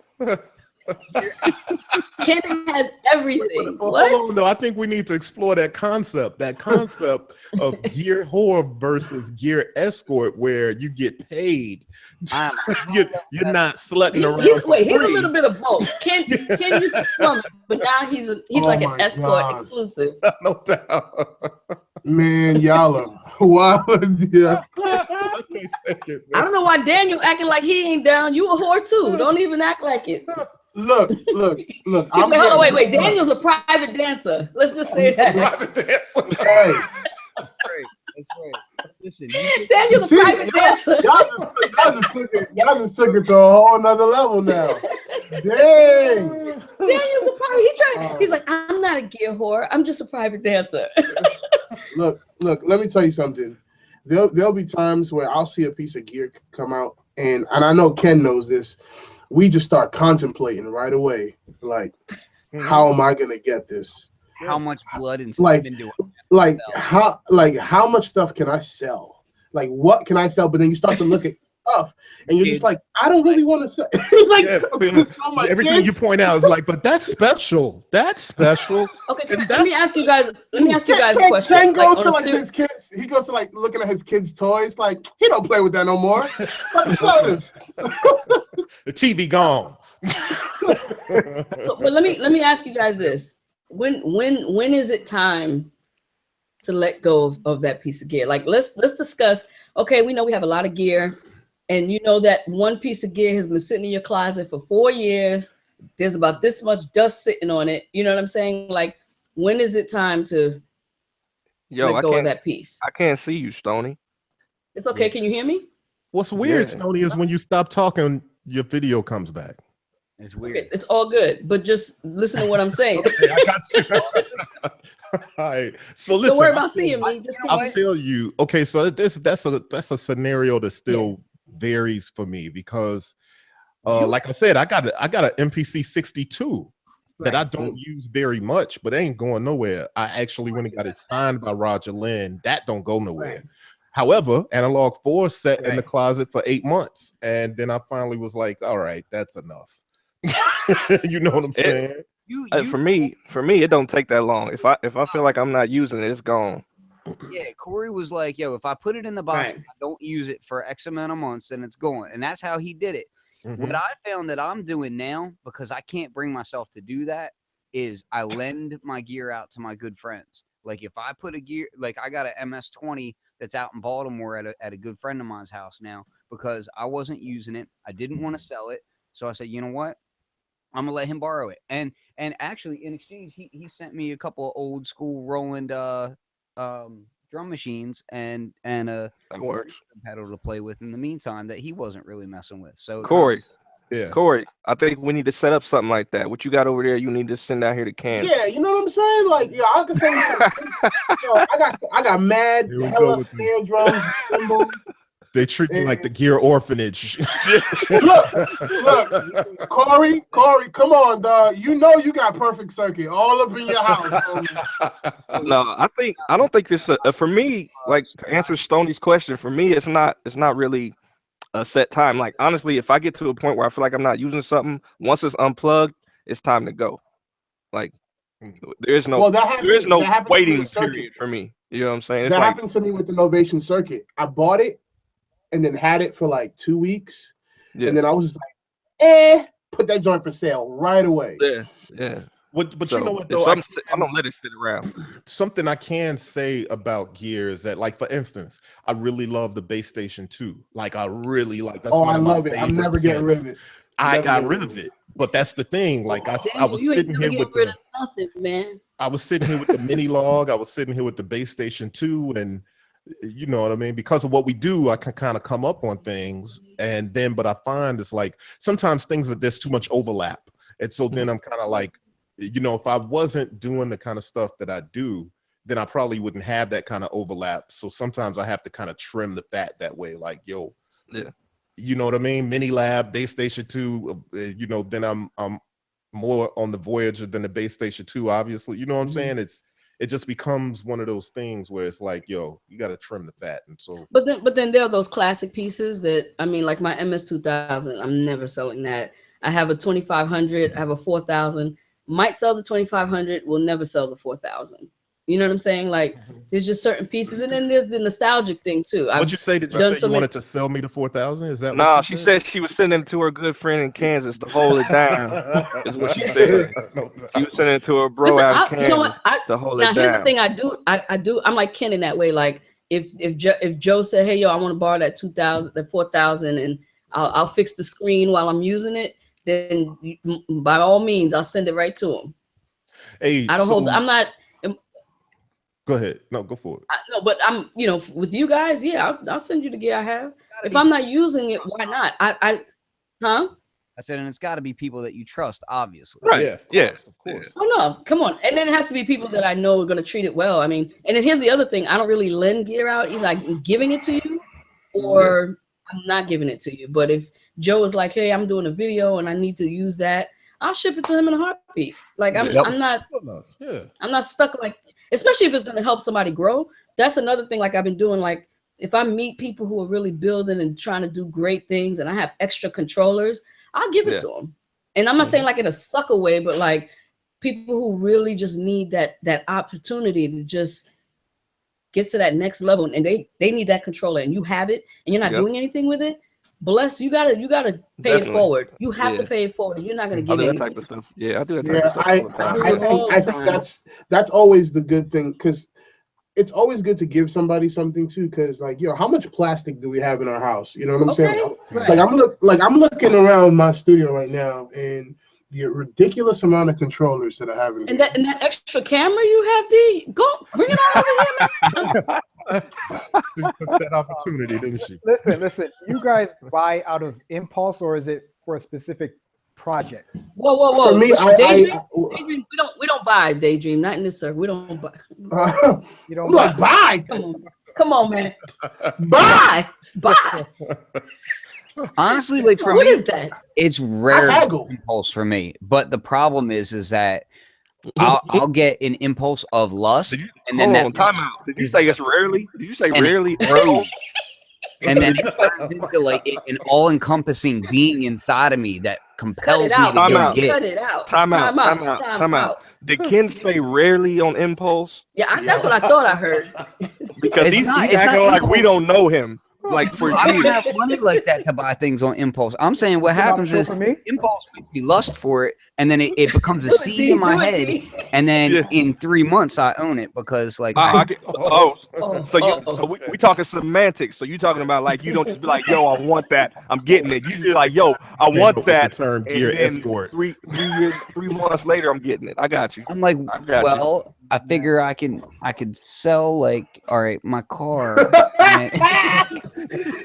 Ken has everything. What? Hold on, no, I think we need to explore that concept. That concept of gear whore versus gear escort, where you get paid. You're not slutting around. He's a little bit of both. Ken used to slum it, but now he's like an escort exclusive. No doubt. Man, y'all are wild. Yeah. I don't know why Daniel acting like he ain't down. You a whore too. Don't even act like it. Look. Wait. Daniel's a private dancer. Let's just say that. Private dancer. Hey. That's right. Listen, Daniel's a private dancer. Y'all just took it to a whole nother level now. Dang. Daniel's a private. He's like, I'm not a gear whore. I'm just a private dancer. Look. Let me tell you something. There'll be times where I'll see a piece of gear come out, and I know Ken knows this. we just start contemplating right away, like, how am I gonna get this? How much blood and like, semen do how much stuff can I sell? Like, what can I sell? But then you start to look at stuff, and you're just like, I don't really want to sell. It's like, everything you point out is like, but that's special. That's special. Okay, let me ask you guys. Let me ask you guys a question. Ken goes to like his kids. He goes to like looking at his kids' toys. Like, he don't play with that no more. The TV gone. So, but let me ask you guys this: when is it time to let go of that piece of gear? Like, let's discuss. Okay, we know we have a lot of gear, and you know that one piece of gear has been sitting in your closet for 4 years. There's about this much dust sitting on it. You know what I'm saying? Like, when is it time to let go of that piece? I can't see you, Stoni. It's okay. Can you hear me? What's weird, Stoni, is when you stop talking, your video comes back. It's weird. Okay, it's all good, but just listen to what I'm saying. Okay, I got you. All right. So listen. Don't worry about seeing me. Just I'll tell you. Okay, so that's a scenario that still varies for me because, like I said, I got an MPC 62 that I don't use very much, but it ain't going nowhere. I actually went and got it signed by Roger Lynn. That don't go nowhere. Right. However, Analog 4 sat in the closet for 8 months, and then I finally was like, all right, that's enough. You know what I'm saying? For me, it don't take that long. If I feel like I'm not using it, it's gone. Yeah, Corey was like, yo, if I put it in the box and I don't use it for X amount of months, then it's gone. And that's how he did it. What I found that I'm doing now, because I can't bring myself to do that, is I lend my gear out to my good friends. Like, if I put a gear, like I got an MS-20 that's out in Baltimore at a good friend of mine's house now, because I wasn't using it. I didn't want to sell it. So I said, you know what? I'm gonna let him borrow it. And actually, in exchange, he sent me a couple of old school Roland drum machines and a pedal to play with in the meantime that he wasn't really messing with. So Corey, I think we need to set up something like that. What you got over there, you need to send out here to Kansas. Yeah, you know what I'm saying? Like, yeah, I can send you something. I got mad hella snare drums, cymbals. They treat me like the gear orphanage. look, Corey, come on, dog. You know you got perfect circuit all up in your house. No, I don't think this for me. Like, to answer Stoni's question, for me, it's not really a set time. Like, honestly, if I get to a point where I feel like I'm not using something, once it's unplugged, it's time to go. Like, there is no waiting period for me. You know what I'm saying? It's that happened to me with the Novation circuit. I bought it and then had it for like 2 weeks, and then I was just like, put that joint for sale right away. Yeah. But so, you know what though? I don't let it sit around. Something I can say about gear is that, like, for instance, I really love the Bass Station 2. Like, I really like. That's I love it. I'm never getting rid of it. I got rid of it, but that's the thing. Like, I was sitting here with nothing, man. I was sitting here with the mini log. I was sitting here with the Bass Station 2, and you know what I mean? Because of what we do, I can kind of come up on things, and then, but I find it's like sometimes things that there's too much overlap, and so then I'm kind of like, you know, if I wasn't doing the kind of stuff that I do, then I probably wouldn't have that kind of overlap. So sometimes I have to kind of trim the fat that way. Like, yo, you know what I mean? Mini Lab, Bass Station 2, you know, then I'm more on the Voyager than the Bass Station 2, obviously. You know what I'm saying? It just becomes one of those things where it's like, yo, you got to trim the fat. And so, but then there are those classic pieces that, I mean, like my MS-2000, I'm never selling that. I have a 2500, I have a 4000, might sell the 2500, will never sell the 4000. You know what I'm saying? Like, there's just certain pieces, and then there's the nostalgic thing too. What'd you say? Did you say you wanted to sell me the 4000? Is that? No, she said she was sending it to her good friend in Kansas to hold it down. Is what she said. She was sending it to her bro out in Kansas, you know what? To hold it down. Now here's the thing. I do. I'm like Ken in that way. Like, if Joe said, hey, yo, I want to borrow that 2000, that 4000, and I'll fix the screen while I'm using it, then by all means, I'll send it right to him. Hey, I don't hold. I'm not. Go ahead. No, go for it. No, but I'm, you know, with you guys, yeah, I'll send you the gear I have. If I'm not using it, why not? I said, and it's got to be people that you trust, obviously. Right. Yeah. Of course. Oh no, come on. And then it has to be people that I know are going to treat it well. I mean, and then here's the other thing. I don't really lend gear out. Either I'm giving it to you or I'm not giving it to you. But if Joe is like, hey, I'm doing a video and I need to use that, I'll ship it to him in a heartbeat. Like I'm not stuck, like, especially if it's going to help somebody grow. That's another thing. Like I've been doing, like if I meet people who are really building and trying to do great things and I have extra controllers, I'll give it to them. And I'm not saying like in a sucker way, but like people who really just need that opportunity to just get to that next level, and they need that controller, and you have it and you're not doing anything with it. Bless, you gotta pay it forward. You have to pay it forward. You're not gonna give anything. That type of stuff. Yeah, I do that type of stuff. I think that's always the good thing, because it's always good to give somebody something too, because like, yo, how much plastic do we have in our house? You know what I'm saying? Right. Like I'm looking around my studio right now, and the ridiculous amount of controllers that I have in here. And that extra camera you have, D, go bring it on over here, man. Just took that opportunity, didn't she? Listen. You guys buy out of impulse, or is it for a specific project? Whoa. For me, Daydream, we don't buy Daydream. Not in this circle. We don't buy. You don't buy. Come on, man. Buy. Honestly, like for what me, is that? It's rare impulse for me. But the problem is that I'll get an impulse of lust, and then time out. Did you say it's rarely? Did you say rarely? And then it turns into like an all-encompassing being inside of me that compels me to get. Cut it out. Time out. Did Ken say rarely on impulse? Yeah, that's what I thought I heard. Because he's acting like we don't know him. Like for I don't have money like that to buy things on impulse. I'm saying what happens is impulse makes me lust for it, and then it becomes a seed in my head, and then in 3 months I own it because like so we talking semantics. So you talking about like you don't just be like, yo, I want that, I'm getting it. You just like, yo, I want that. Term gear escort. 3 months later, I'm getting it. I got you. I'm like, well, I figure I could sell like, all right, my car.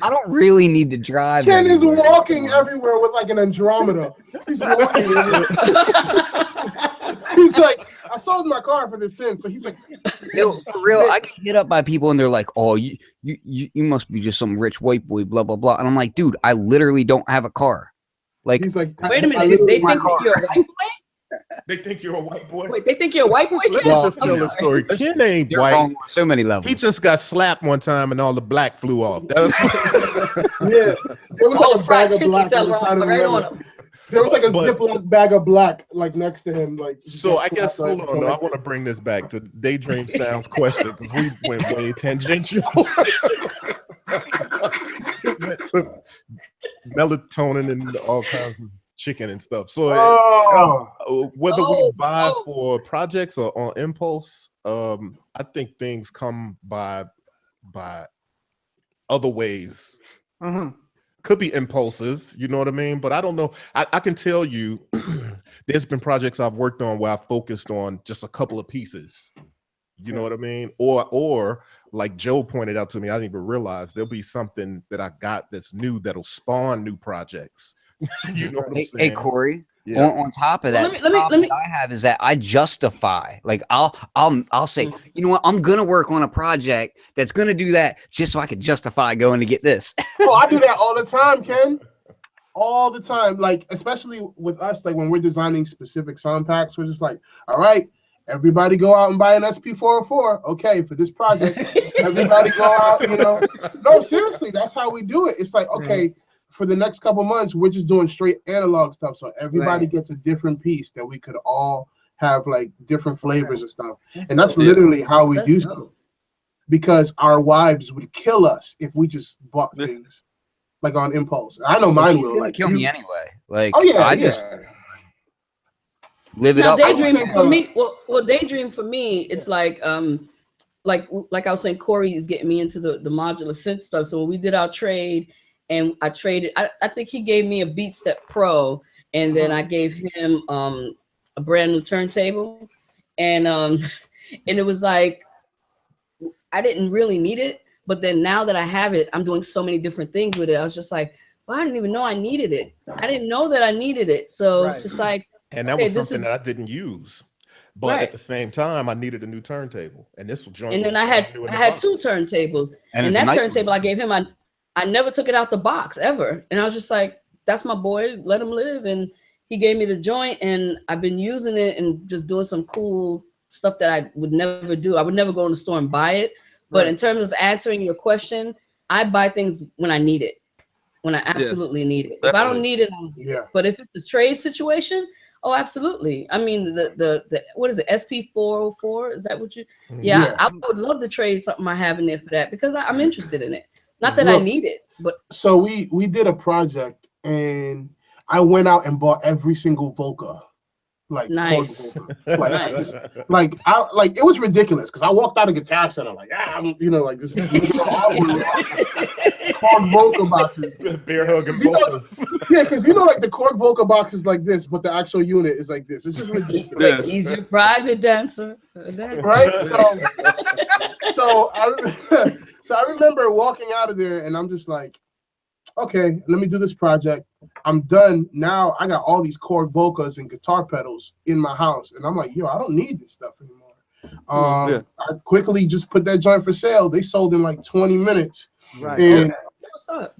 I don't really need to drive. Ken is walking everywhere with like an Andromeda. He's walking. He's like, I sold my car for this sin. So he's like, yo, for real, I get hit up by people and they're like, oh, you must be just some rich white boy, blah blah blah. And I'm like, dude, I literally don't have a car. Like, he's like, wait a minute, they think you're a white boy? They think you're a white boy. Wait, they think you're a white boy? Let me just tell a story. Ken ain't white. Wrong on so many levels. He just got slapped one time and all the black flew off. That was there was like a bag of black on the side of him. There was like a Ziploc bag of black like next to him. Like, so I guess hold on. I want to bring this back to Daydream Sound's question because we went way tangential. Melatonin and all kinds of chicken and stuff. So whether we buy for projects or on impulse, I think things come by other ways. Could be impulsive, you know what I mean? But I don't know. I can tell you there's been projects I've worked on where I focused on just a couple of pieces. You know what I mean? Or like Joe pointed out to me, I didn't even realize there'll be something that I got that's new that'll spawn new projects. You know what I'm saying? Hey, Corey. Yeah. On top of that, let me I have is that I justify. Like I'll say, you know what, I'm gonna work on a project that's gonna do that just so I can justify going to get this. Oh, I do that all the time, Ken. All the time. Like, especially with us, like when we're designing specific sound packs, we're just like, all right, everybody go out and buy an SP404. Okay, for this project, everybody go out, you know. No, seriously, that's how we do it. It's like, okay, for the next couple months, we're just doing straight analog stuff. So everybody gets a different piece that we could all have like different flavors and stuff. And that's literally how we do stuff. Because our wives would kill us if we just bought things like on impulse. I know mine will. Like, kill me anyway. Like, I just live it now, up. Daydream for me. Well, Daydream for me, it's like I was saying, Corey is getting me into the modular synth stuff. So when we did our trade. And I traded, I think he gave me a BeatStep Pro, and then I gave him a brand new turntable. And it was like, I didn't really need it. But then now that I have it, I'm doing so many different things with it. I was just like, well, I didn't even know I needed it. I didn't know that I neneeded it. So it's just like. And that was something that I didn't use. But at the same time, I needed a new turntable. And this was joint. And then I had 2 turntables. And that turntable I gave him, I never took it out the box ever. And I was just like, that's my boy. Let him live. And he gave me the joint, and I've been using it and just doing some cool stuff that I would never do. I would never go in the store and buy it. But in terms of answering your question, I buy things when I need it, when I absolutely need it. If I don't need it, but if it's a trade situation, oh, absolutely. I mean, the what is it, SP404? Is that what you? Yeah, I would love to trade something I have in there for that because I'm interested in it. Not that I need it, but. So we did a project, and I went out and bought every single Volca. Like nice. Like it was ridiculous because I walked out of Guitar Center like this is Korg Volca boxes. Bear hugging Volcas. Because like the Korg Volca box is like this, but the actual unit is like this. It's just ridiculous. Like, he's your private dancer. Right? So I remember walking out of there and I'm just like, okay, let me do this project. I'm done. Now I got all these Korg Volcas and guitar pedals in my house. And I'm like, I don't need this stuff anymore. I quickly just put that joint for sale. They sold in like 20 minutes. Right. And, what's up?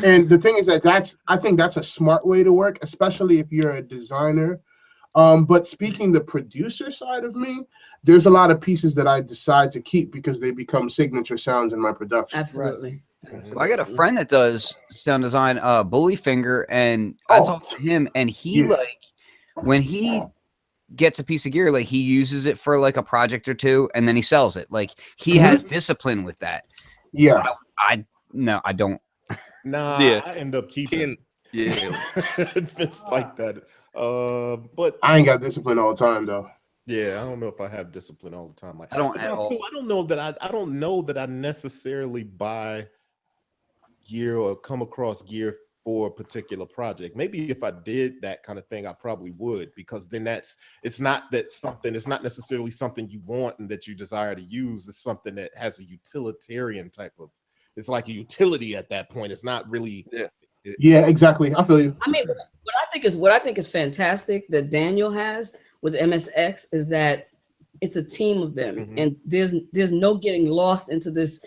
And the thing is that I think that's a smart way to work, especially if you're a designer. But speaking the producer side of me, there's a lot of pieces that I decide to keep because they become signature sounds in my production. Absolutely. I got a friend that does sound design, Bully Finger, and I talked to him, and he like when he gets a piece of gear, like he uses it for like a project or two, and then he sells it. Like he has discipline with that. Yeah, I don't. Nah, I end up keeping. It's like that. But I ain't got discipline all the time though. Yeah, I don't know if I have discipline all the time. Like I don't at all. I don't know that I necessarily buy gear or come across gear for a particular project. Maybe if I did that kind of thing, I probably would, because then it's not necessarily something you want and that you desire to use. It's something that has a utilitarian type of, it's like a utility at that point. It's not really. Yeah, exactly. I feel you. I mean, what I think is fantastic that Daniel has with MSX is that it's a team of them, and there's no getting lost into this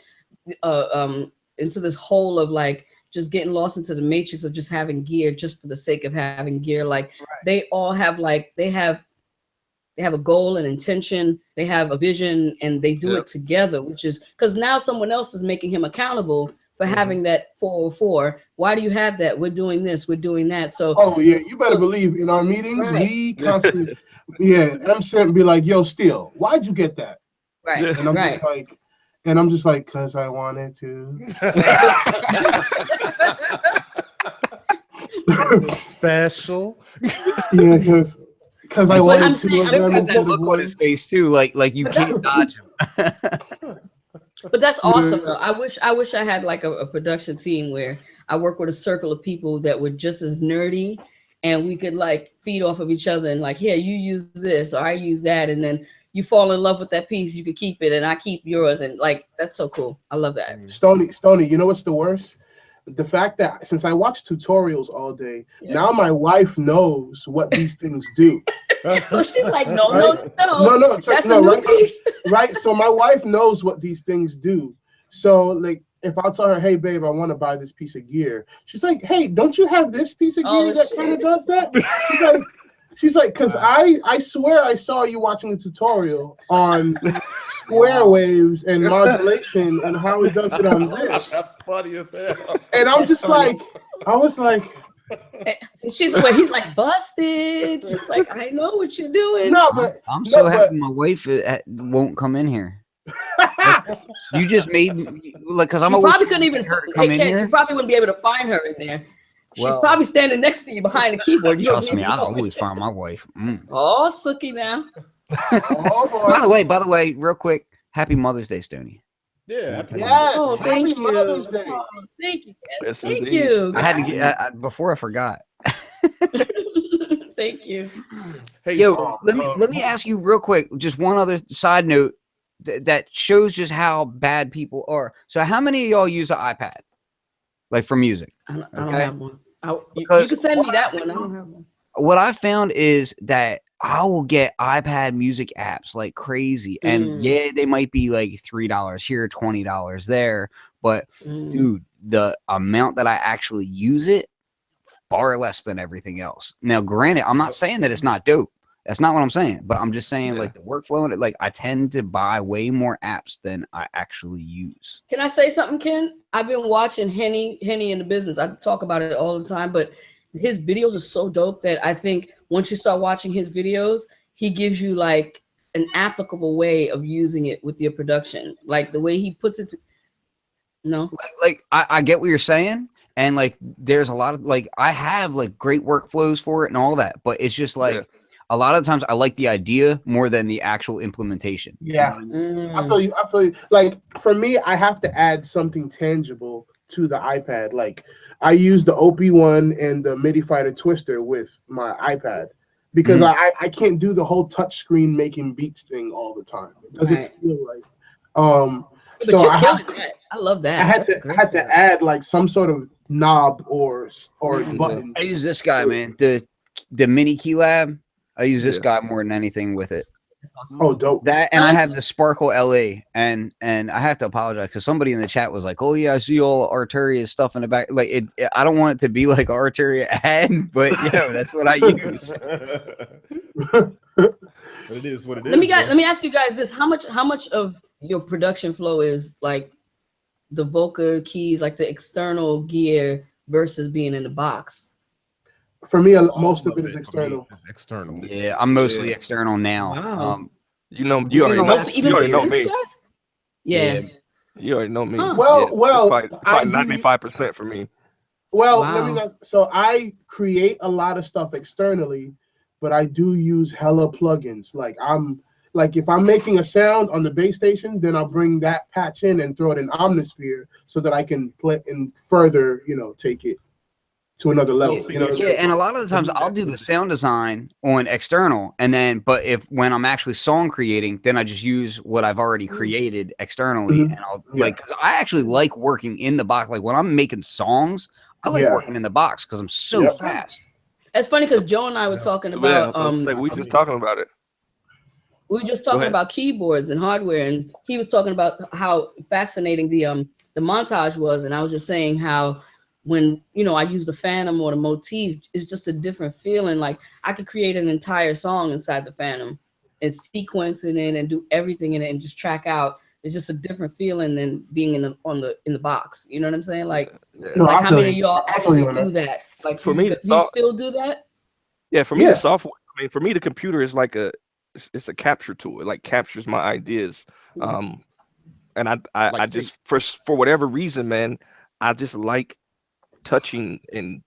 hole of like just getting lost into the matrix of just having gear just for the sake of having gear. Like they all have they have a goal and intention, they have a vision, and they do it together, which is because now someone else is making him accountable for having that 404. Why do you have that? We're doing this, we're doing that. So you better believe in our meetings, we constantly M Sim be like, yo, Steel, why'd you get that? Right. And I'm just like, cause I wanted to. Special. Yeah, because I wanted to. Look at that look on his face too, like you can't dodge him. But that's awesome though. I wish I had like a production team where I work with a circle of people that were just as nerdy, and we could like feed off of each other and like, here, you use this or I use that, and then you fall in love with that piece, you could keep it and I keep yours, and like that's so cool. I love that. Stoni, you know what's the worst? The fact that since I watch tutorials all day, now my wife knows what these things do. So she's like, no. That's no, a new right? piece. Right. So my wife knows what these things do. So like, if I'll tell her, hey babe, I want to buy this piece of gear, she's like, hey, don't you have this piece of gear that kind of does that? She's like, because I swear I saw you watching a tutorial on square waves and modulation and how it does it on this. That's funny as hell. And I'm just like, I was like, he's like, busted. She's like, I know what you're doing. No, but I'm so happy my wife won't come in here. You just made me like, because I'm probably couldn't even come in here. You probably wouldn't be able to find her in there. She's probably standing next to you behind the keyboard. Trust me, I always find my wife. Oh, Sookie now. By the way, real quick, happy Mother's Day, Stoni. Yeah. Oh, thank you. Mother's Day. Oh, thank you. Yes, thank indeed. you. I had to get before I forgot. Thank you. Hey, yo, let me ask you real quick, just one other side note that shows just how bad people are. So, how many of y'all use an iPad, like for music? I don't have one. You can send me that one. I don't have one. What I found is that I will get iPad music apps like crazy, and they might be like $3 here, $20 there, but dude, the amount that I actually use it, far less than everything else. Now, granted, I'm not saying that it's not dope. That's not what I'm saying. But I'm just saying, like, the workflow and it, like, I tend to buy way more apps than I actually use. Can I say something, Ken? I've been watching Henny in the business. I talk about it all the time, but his videos are so dope that I think once you start watching his videos, he gives you like an applicable way of using it with your production. Like the way he puts it. I get what you're saying. And like, there's a lot of like, I have like great workflows for it and all that, but it's just like, a lot of times I like the idea more than the actual implementation. Yeah. I feel you. Like for me, I have to add something tangible to the iPad. Like I use the OP1 and the MIDI Fighter Twister with my iPad because I can't do the whole touch screen making beats thing all the time. It doesn't feel like but so I love that. I had to add like some sort of knob or button. I use this guy, man. The Mini Key Lab. I use this guy more than anything with it. Awesome. Oh, dope. That and I have the Sparkle LA, and I have to apologize because somebody in the chat was like, "Oh yeah, I see all Arturia stuff in the back." Like I don't want it to be like Arturia ad, but yeah, that's what I use. It is what it is. Let me ask you guys this: how much of your production flow is like the vocal keys, like the external gear, versus being in the box? For me, most of it is external. It's external. Yeah, I'm mostly external now. Wow. You already know me. Guys? Yeah. You already know me. Well, probably 95% for me. Well, let me not. So I create a lot of stuff externally, but I do use hella plugins. Like if I'm making a sound on the bass station, then I'll bring that patch in and throw it in Omnisphere so that I can play and further, take it to another level. And a lot of the times I'll do the sound design on external, and then but when I'm actually song creating, then I just use what I've already created externally, and I'll like, cause I actually like working in the box. Like when I'm making songs, I like working in the box because I'm so fast. It's funny because Joe and I were talking about we just talking about it. We were just talking about keyboards and hardware, and he was talking about how fascinating the montage was, and I was just saying how when I use the Phantom or the Motif, it's just a different feeling. Like I could create an entire song inside the Phantom and sequence it in and do everything in it and just track out. It's just a different feeling than being in the box. You know what I'm saying? Like, how many of y'all actually do that? Like for me, you still do that? Yeah, for me, the software. I mean, for me, the computer is like it's a capture tool. It like captures my ideas. And I just for whatever reason, man, I just like touching and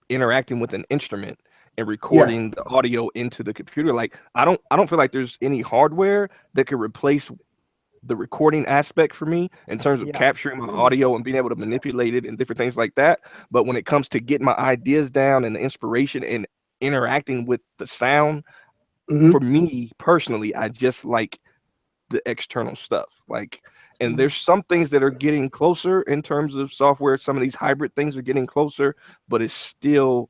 interacting with an instrument and recording the audio into the computer. Like I don't feel like there's any hardware that could replace the recording aspect for me in terms of capturing my audio and being able to manipulate it and different things like that. But when it comes to getting my ideas down and the inspiration and interacting with the sound, for me personally, I just like the external stuff. Like, and there's some things that are getting closer in terms of software. Some of these hybrid things are getting closer, but there's still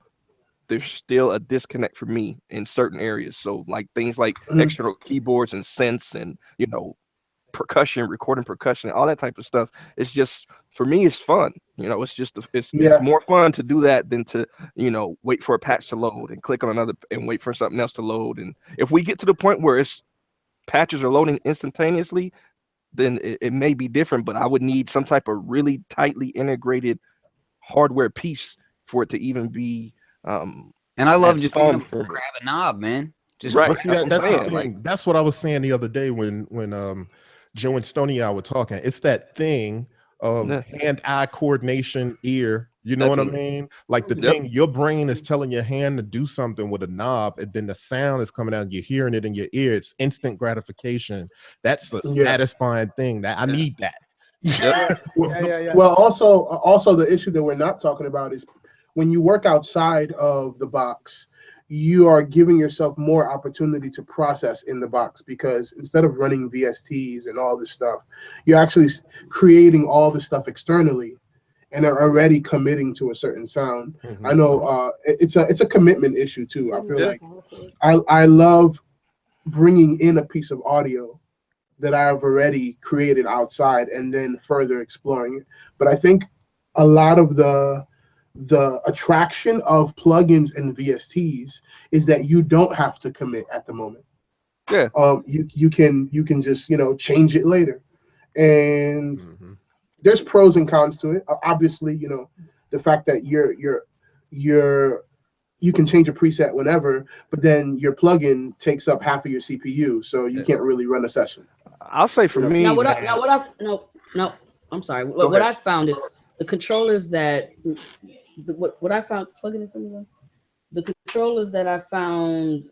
a disconnect for me in certain areas. So like things like external keyboards and synths and percussion, recording percussion, all that type of stuff. It's just, for me, it's fun. It's more fun to do that than to wait for a patch to load and click on another and wait for something else to load. And if we get to the point where patches are loading instantaneously, then it may be different, but I would need some type of really tightly integrated hardware piece for it to even be and I love just being able to grab a knob, man. Just right. See, that's the thing. That's what I was saying the other day when Joe and Stoni and I were talking. It's that thing of hand-eye coordination, ear. You know what I mean? Like the thing, your brain is telling your hand to do something with a knob, and then the sound is coming out, you're hearing it in your ear. It's instant gratification. That's a satisfying thing. That I need that. Well, also the issue that we're not talking about is when you work outside of the box, you are giving yourself more opportunity to process in the box, because instead of running VSTs and all this stuff, you're actually creating all this stuff externally and are already committing to a certain sound. I know it's a commitment issue too. I feel like I love bringing in a piece of audio that I've already created outside and then further exploring it. But I think a lot of the the attraction of plugins and VSTs is that you don't have to commit at the moment. Yeah. You can just, you know, change it later. And there's pros and cons to it. Obviously, you know, the fact that you can change a preset whenever, but then your plugin takes up half of your CPU, so you can't really run a session. I'll say for me. I'm sorry. What I found is the controllers that what I found. Plug it in for me. The controllers that I found.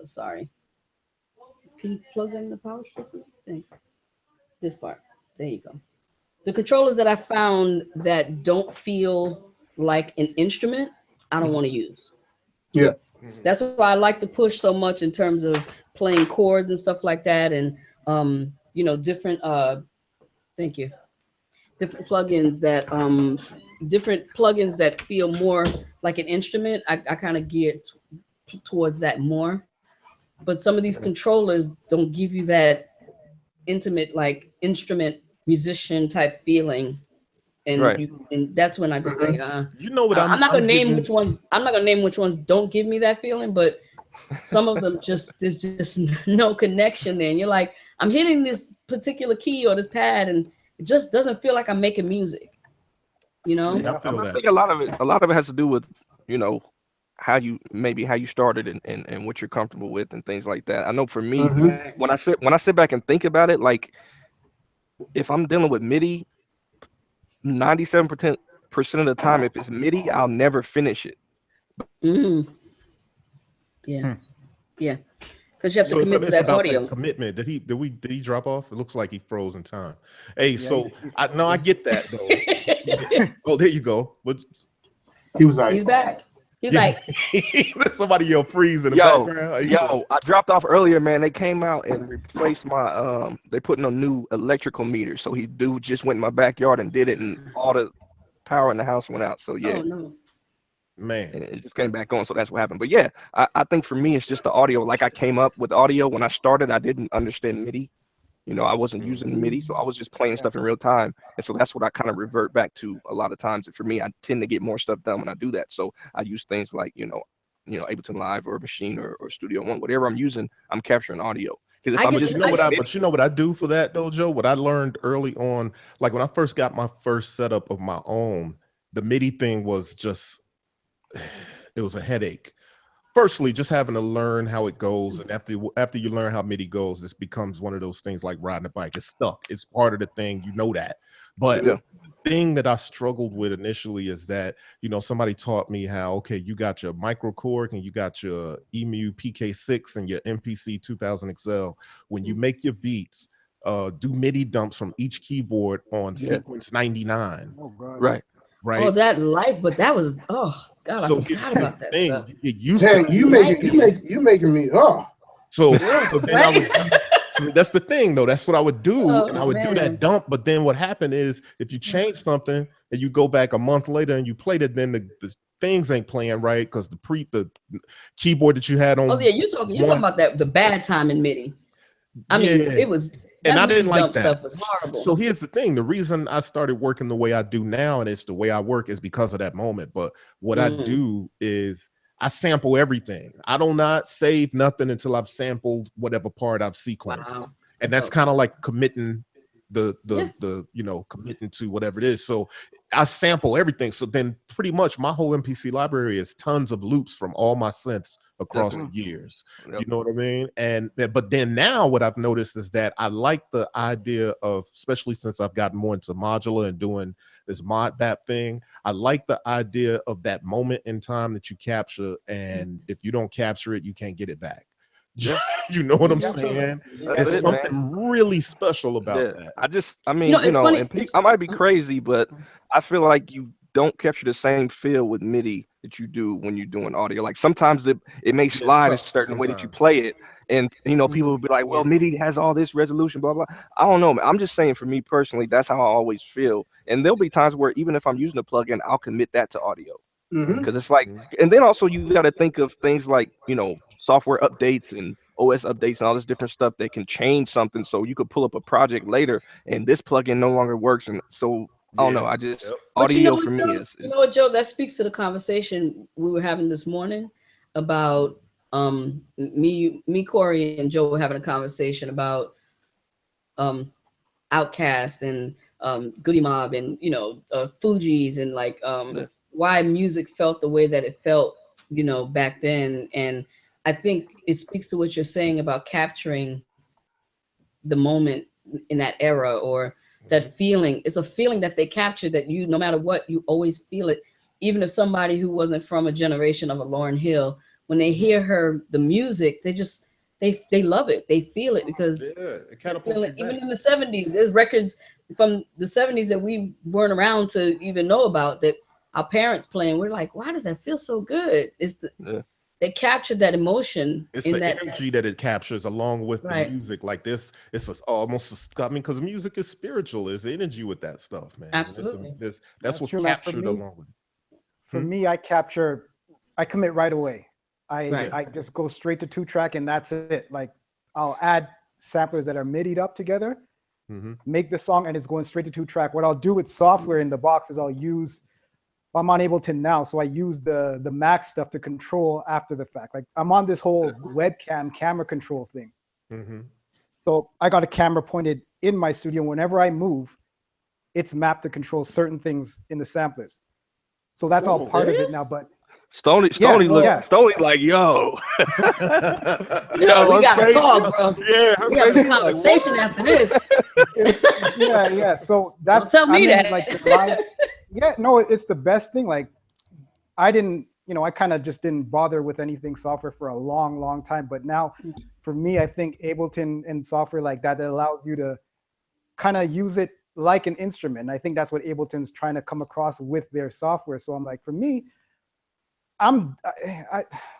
Sorry. Can you plug in the power strip? Thanks. This part. There you go. The controllers that I found that don't feel like an instrument, I don't want to use. Yeah. That's why I like the push so much in terms of playing chords and stuff like that, and you know, different different plugins that feel more like an instrument. I kind of get towards that more. But some of these controllers don't give you that intimate, like instrument musician type feeling. And, and that's when I just say, you know what, I'm not gonna name which ones. I'm not gonna name which ones don't give me that feeling, but some of them there's just no connection there. And you're like, I'm hitting this particular key or this pad, and it just doesn't feel like I'm making music. You know? Yeah, I think a lot of it has to do with, you know, how you started and what you're comfortable with and things like that. I know for me, when I sit back and think about it, like if I'm dealing with MIDI, 97% of the time, if it's MIDI, I'll never finish it. Yeah, yeah, because you have to commit to that audio. Commitment. Did he drop off? It looks like he froze in time. Hey, so I get that though. Oh, there you go. He was like, he's back. He's like, somebody yell freeze in the background. Yo, I dropped off earlier, man. They came out and replaced my they put in a new electrical meter. So dude just went in my backyard and did it, and all the power in the house went out. So yeah. Oh, no. Man. And it just came back on. So that's what happened. But yeah, I think for me it's just the audio. Like I came up with audio when I started, I didn't understand MIDI. You know, I wasn't using MIDI, so I was just playing stuff in real time. And so that's what I kind of revert back to a lot of times. And for me, I tend to get more stuff done when I do that. So I use things like, you know, Ableton Live or Machine or Studio One, whatever I'm using, I'm capturing audio. Because if I'm just, but you know what I do for that though, Joe? What I learned early on, like when I first got my first setup of my own, the MIDI thing was just, it was a headache. Firstly, just having to learn how it goes, and after you learn how MIDI goes, this becomes one of those things like riding a bike. It's stuck. It's part of the thing. You know that. But the thing that I struggled with initially is that, you know, somebody taught me how, okay, you got your microKORG and you got your EMU PK6 and your MPC 2000 XL. When you make your beats, do MIDI dumps from each keyboard on sequence 99. Oh, God. Right. Right. Oh, that light, but that was God. So I forgot about that thing, stuff. It used dang, to you making me So then I would. So that's the thing, though. That's what I would do, and I would do that dump. But then what happened is, if you change something and you go back a month later and you played it, then the things ain't playing right because the keyboard that you had on. Oh yeah, you're talking about the bad time in MIDI. I mean, it was. And I didn't like that. Stuff was horrible. So here's the thing: the reason I started working the way I do now, and it's the way I work, is because of that moment. But what I do is I sample everything. I do not save nothing until I've sampled whatever part I've sequenced, and that's kind of like committing the you know, committing to whatever it is. So I sample everything. So then pretty much my whole MPC library is tons of loops from all my synths across the years. You know what I mean? And but then now what I've noticed is that I like the idea of, especially since I've gotten more into modular and doing this mod bap thing, I like the idea of that moment in time that you capture, and if you don't capture it, you can't get it back. You know what I'm saying? There's something really special about that. I mean, you know, and I might be crazy, but I feel like you don't capture the same feel with MIDI that you do when you're doing audio. Like sometimes it may slide a certain way that you play it, and you know, people will be like, well, MIDI has all this resolution, blah blah. I don't know, man. I'm just saying, for me personally, that's how I always feel. And there'll be times where even if I'm using a plugin, I'll commit that to audio. Because it's like, and then also you got to think of things like, you know, software updates and OS updates and all this different stuff that can change something. So you could pull up a project later and this plugin no longer works, and so Oh no, I just But you know audio what, for me Joe? is You know what, Joe? That speaks to the conversation we were having this morning about me, Corey, and Joe were having a conversation about Outkast and Goody Mob and Fugees and like why music felt the way that it felt, back then. And I think it speaks to what you're saying about capturing the moment in that era, or that feeling. It's a feeling that they captured that no matter what, you always feel it. Even if somebody who wasn't from a generation of a Lauryn Hill, when they hear the music, they love it. They feel it because it catapults you even back. in the 70s, there's records from the 70s that we weren't around to even know about that our parents playing. We're like, why does that feel so good? It's they captured that emotion. It's in the that energy that it captures along with the music. Like this, it's almost, because music is spiritual. There's energy with that stuff, man. Absolutely. That's what's true, captured along with it. For me, I commit right away. I just go straight to 2-track and that's it. Like I'll add samplers that are midied up together, make the song, and it's going straight to 2-track. What I'll do with software in the box is I'm on Ableton now, so I use the Mac stuff to control after the fact. Like I'm on this whole webcam camera control thing. So I got a camera pointed in my studio. Whenever I move, it's mapped to control certain things in the samplers. So that's all part of it now. But Stoni like, yo. Yo, we gotta talk, bro. Yeah, we got a conversation after this. Yeah. So that's don't tell me that. Like the live, it's the best thing. Like I kind of just didn't bother with anything software for a long, long time. But now for me, I think Ableton and software like that allows you to kind of use it like an instrument. And I think that's what Ableton's trying to come across with their software. So I'm like, for me,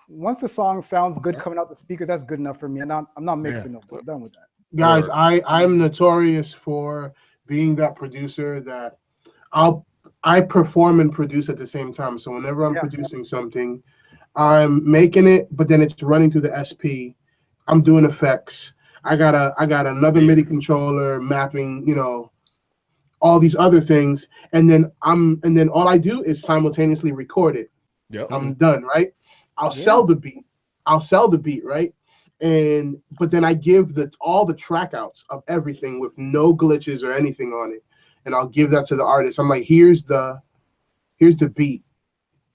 once the song sounds good coming out the speakers, that's good enough for me. I'm not mixing them. I'm done with that. Guys, I'm notorious for being that producer that I perform and produce at the same time. So whenever I'm producing something, I'm making it, but then it's running through the SP. I'm doing effects. I got another MIDI controller mapping, all these other things, and then all I do is simultaneously record it. I'm done, right? I'll sell the beat, right? But then I give all the track outs of everything with no glitches or anything on it. And I'll give that to the artist. I'm like, here's the beat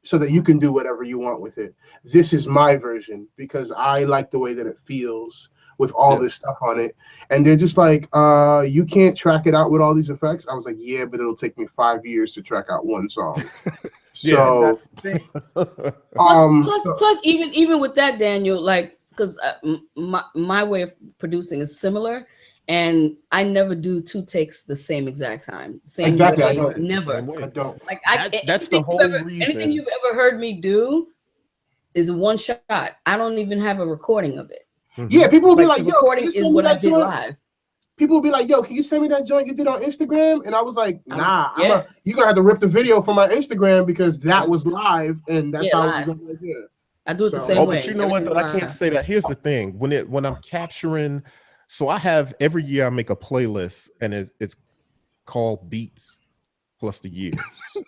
so that you can do whatever you want with it. This is my version because I like the way that it feels with all this stuff on it. And they're just like, you can't track it out with all these effects. I was like, yeah, but it'll take me 5 years to track out one song. So plus even with that, Daniel, like, because my way of producing is similar, and I never do 2 takes the same exact time. Exactly. I don't. Never. I don't. Like that's the whole reason. Anything you've ever heard me do is one shot. I don't even have a recording of it. Yeah, people will be like, the recording is what I did live. People will be like, yo, can you send me that joint you did on Instagram? And I was like, nah, you're gonna have to rip the video from my Instagram because that was live, and that's how it was gonna do. I do it the same way. But you know what? Though, I can't say that. Here's the thing: when I'm capturing, so I have every year I make a playlist, and it's called Beats plus the years.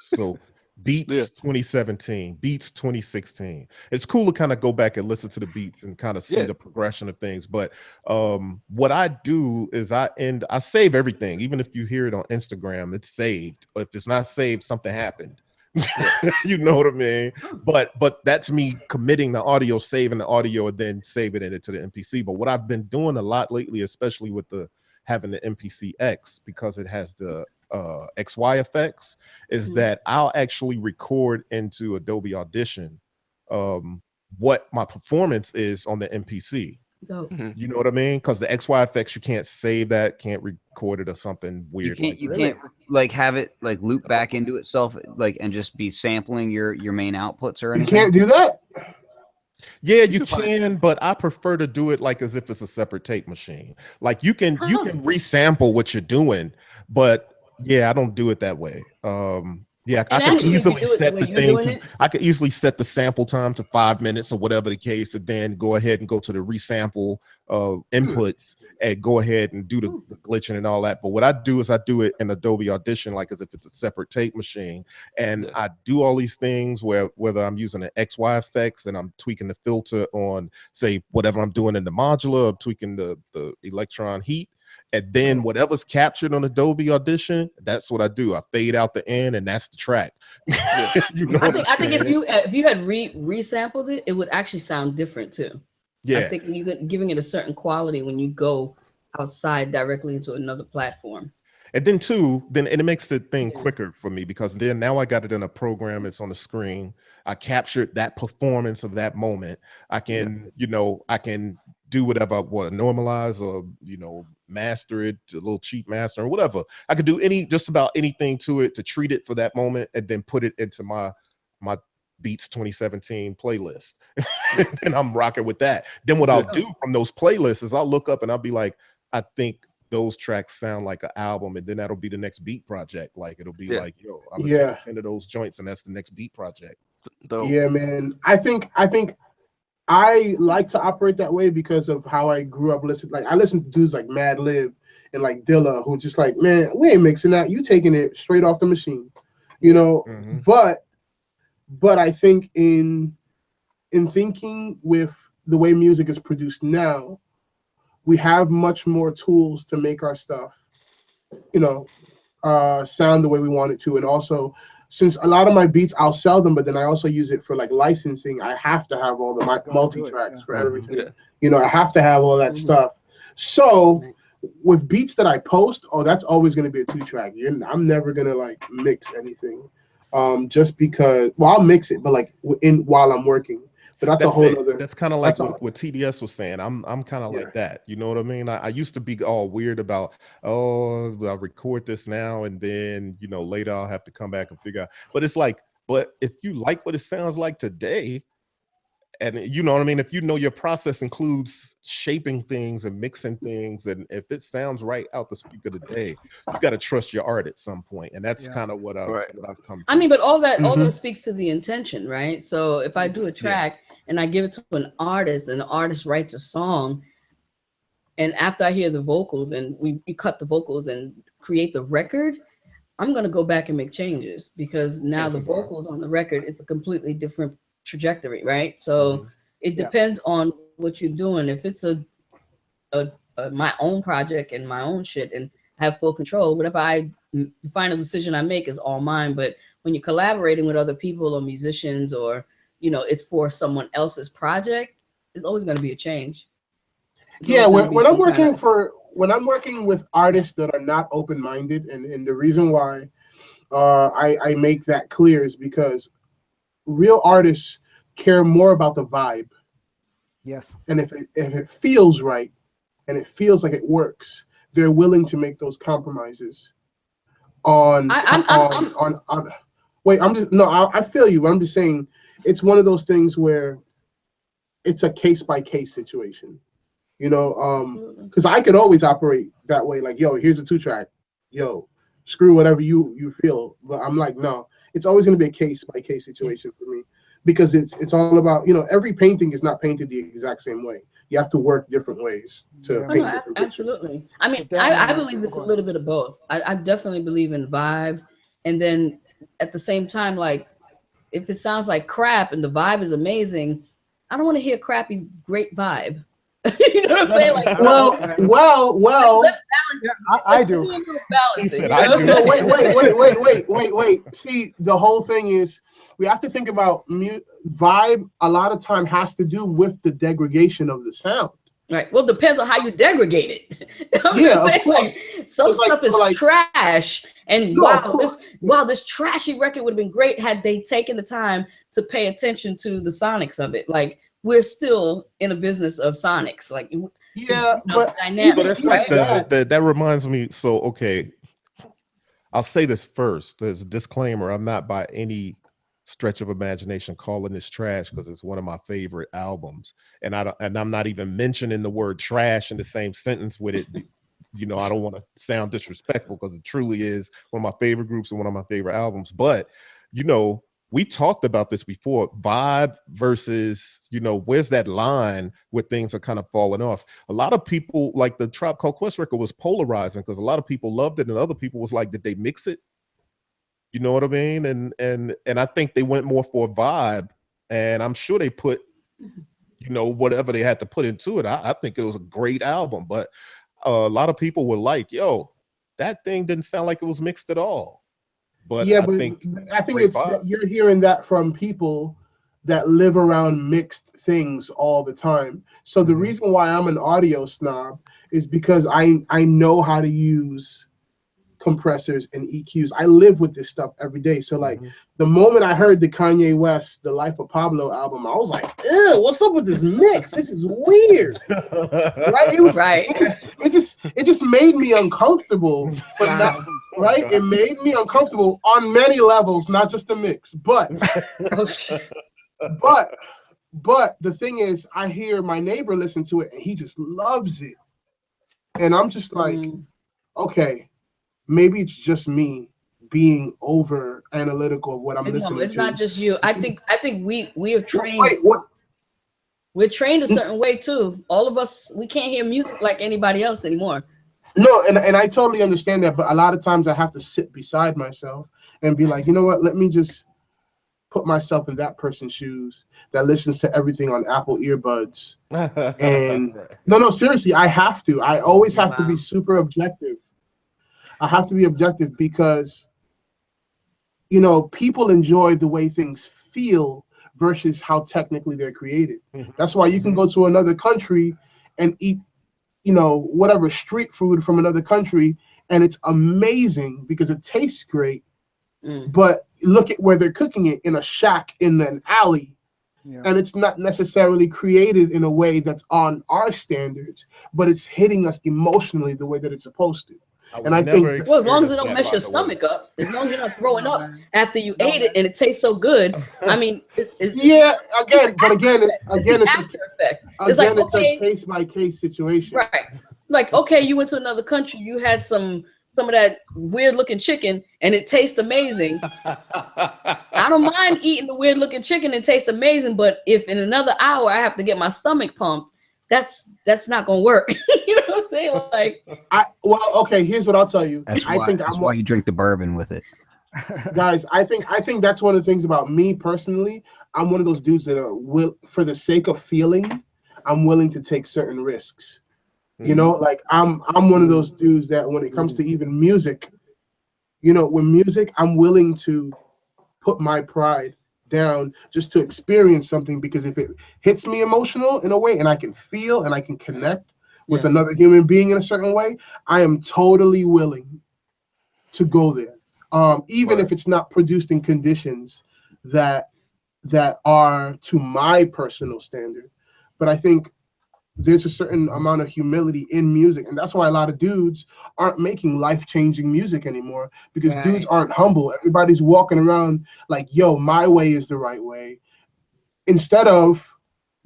So Beats 2017, Beats 2016. It's cool to kind of go back and listen to the beats and kind of see the progression of things. But what I do is I save everything. Even if you hear it on Instagram, it's saved. If it's not saved, something happened. You know what I mean? But that's me committing the audio, saving the audio, and then saving it into the MPC. But what I've been doing a lot lately, especially with having the MPC X, because it has the XY effects, is that I'll actually record into Adobe Audition what my performance is on the MPC. You know what I mean? Because the XY effects, you can't save that, can't record it or something weird. You can't like have it like loop back into itself, like, and just be sampling your main outputs or anything. You can't do that. Yeah, you can, but I prefer to do it like as if it's a separate tape machine. Like you can resample what you're doing, but yeah, I don't do it that way. Yeah, I could easily set the thing to, I could easily set the sample time to 5 minutes or whatever the case, and then go ahead and go to the resample inputs and go ahead and do the glitching and all that. But what I do is I do it in Adobe Audition, like as if it's a separate tape machine. And I do all these things where whether I'm using an XY effects and I'm tweaking the filter on, say, whatever I'm doing in the modular, I'm tweaking the electron heat. And then whatever's captured on Adobe Audition, that's what I do. I fade out the end, and that's the track. You know I think if you had resampled it, it would actually sound different too. Yeah, I think you're giving it a certain quality when you go outside directly into another platform. And then too, then it makes the thing quicker for me, because then now I got it in a program. It's on the screen. I captured that performance of that moment. I can, you know, I can do whatever I want to normalize or, you know, master it, a little cheap master or whatever. I could do just about anything to it to treat it for that moment and then put it into my Beats 2017 playlist. And I'm rocking with that. Then what I'll do from those playlists is I'll look up and I'll be like, I think those tracks sound like an album, and then that'll be the next beat project. Like it'll be like, yo, I'm gonna take 10 of those joints and that's the next beat project. Yeah, man. I think I like to operate that way because of how I grew up listening. Like I listen to dudes like Mad Lib and like Dilla, who just like, man, we ain't mixing that. You taking it straight off the machine, you know. But I think in thinking with the way music is produced now, we have much more tools to make our stuff, you know, sound the way we want it to. And also, since a lot of my beats, I'll sell them, but then I also use it for like licensing. I have to have all the multi-tracks for everything. You know, I have to have all that stuff. So with beats that I post, that's always going to be a 2-track. I'm never going to like mix anything, just because, well, I'll mix it, but like while I'm working. But that's a whole other. That's kind of like what TDS was saying. I'm kind of like that. You know what I mean? I used to be all weird about, I'll record this now and then, you know, later I'll have to come back and figure out. But it's like, but if you like what it sounds like today, and you know what I mean, if you know your process includes shaping things and mixing things, and if it sounds right out the speaker today, you got to trust your art at some point. And that's kind of what I've come to. I mean, but all that speaks to the intention, right? So if I do a track and I give it to an artist, and the artist writes a song, and after I hear the vocals and we cut the vocals and create the record, I'm going to go back and make changes, because now the vocals on the record is a completely different trajectory, right? So it depends on what you're doing. If it's a my own project and my own shit and have full control, whatever the final decision I make is all mine. But when you're collaborating with other people or musicians, or you know, it's for someone else's project, it's always going to be a change. When I'm working with artists that are not open-minded, and the reason why I make that clear is because real artists care more about the vibe. Yes. And if it feels right and it feels like it works, they're willing to make those compromises I feel you. I'm just saying it's one of those things where it's a case-by-case situation, you know, because I could always operate that way, like, yo, here's a 2-track, yo, screw whatever you feel. But I'm like, no, it's always going to be a case-by-case situation for me, because it's all about, you know, every painting is not painted the exact same way. You have to work different ways to paint different absolutely pictures. I mean, I believe it's a little bit of both. I definitely believe in vibes, and then at the same time, like, if it sounds like crap and the vibe is amazing, I don't want to hear crappy great vibe. You know what I'm saying? Like, well. Let's balance. Yeah, I do. Wait. See, the whole thing is we have to think about vibe. A lot of time has to do with the degradation of the sound. Right. Well, depends on how you degrade it. Some stuff is trash, and this trashy record would have been great had they taken the time to pay attention to the sonics of it. Like, we're still in a business of sonics, like but dynamics. So that's like that reminds me. So okay, I'll say this first. There's a disclaimer. I'm not by any stretch of imagination calling this trash, because it's one of my favorite albums, and I'm not even mentioning the word trash in the same sentence with it You know, I don't want to sound disrespectful because it truly is one of my favorite groups and one of my favorite albums. But, you know, we talked about this before, vibe versus, you know, where's that line where things are kind of falling off? A lot of people, like the Tribe Called Quest record was polarizing because a lot of people loved it and other people was like, did they mix it? You know what I mean? And I think they went more for a vibe, and I'm sure they put, you know, whatever they had to put into it. I think it was a great album, but a lot of people were like, yo, that thing didn't sound like it was mixed at all. But yeah, I think it's that you're hearing that from people that live around mixed things all the time. So the reason why I'm an audio snob is because I know how to use compressors and EQs. I live with this stuff every day. So like the moment I heard the Kanye West, The Life of Pablo album, I was like, ew, what's up with this mix? This is weird. Right? It was it just made me uncomfortable. But not, right? It made me uncomfortable on many levels, not just the mix. But but the thing is, I hear my neighbor listen to it and he just loves it. And I'm just like, okay, maybe it's just me being over analytical of what I'm listening to. It's not just you. I think we are trained. We're trained a certain way too. All of us, we can't hear music like anybody else anymore. No, and I totally understand that, but a lot of times I have to sit beside myself and be like, you know what, let me just put myself in that person's shoes that listens to everything on Apple earbuds. And no, seriously, I have to. I always have to be super objective. I have to be objective because, you know, people enjoy the way things feel versus how technically they're created. That's why you can go to another country and eat, you know, whatever street food from another country, and it's amazing because it tastes great. But look at where they're cooking it, in a shack in an alley. And it's not necessarily created in a way that's on our standards, but it's hitting us emotionally the way that it's supposed to. And I think, well, as long as it don't mess your stomach up, as long as you're not throwing up after you ate it and it tastes so good. I mean, it's again, it's like, a case by case situation, right? Like, okay, you went to another country, you had some of that weird looking chicken, and it tastes amazing. I don't mind eating the weird looking chicken and taste amazing, but if in another hour I have to get my stomach pumped, that's not gonna work. You know what I'm saying? Like, okay, here's what I'll tell you. That's why you drink the bourbon with it. Guys, I think that's one of the things about me personally. I'm one of those dudes that are for the sake of feeling, I'm willing to take certain risks. You know, like I'm one of those dudes that when it comes to even music, you know, with music, I'm willing to put my pride down just to experience something, because if it hits me emotional in a way and I can feel and I can connect with another human being in a certain way, I am totally willing to go there. Even if it's not produced in conditions that are to my personal standard. But I think there's a certain amount of humility in music, and that's why a lot of dudes aren't making life-changing music anymore, because dudes aren't humble. Everybody's walking around like, yo, my way is the right way, instead of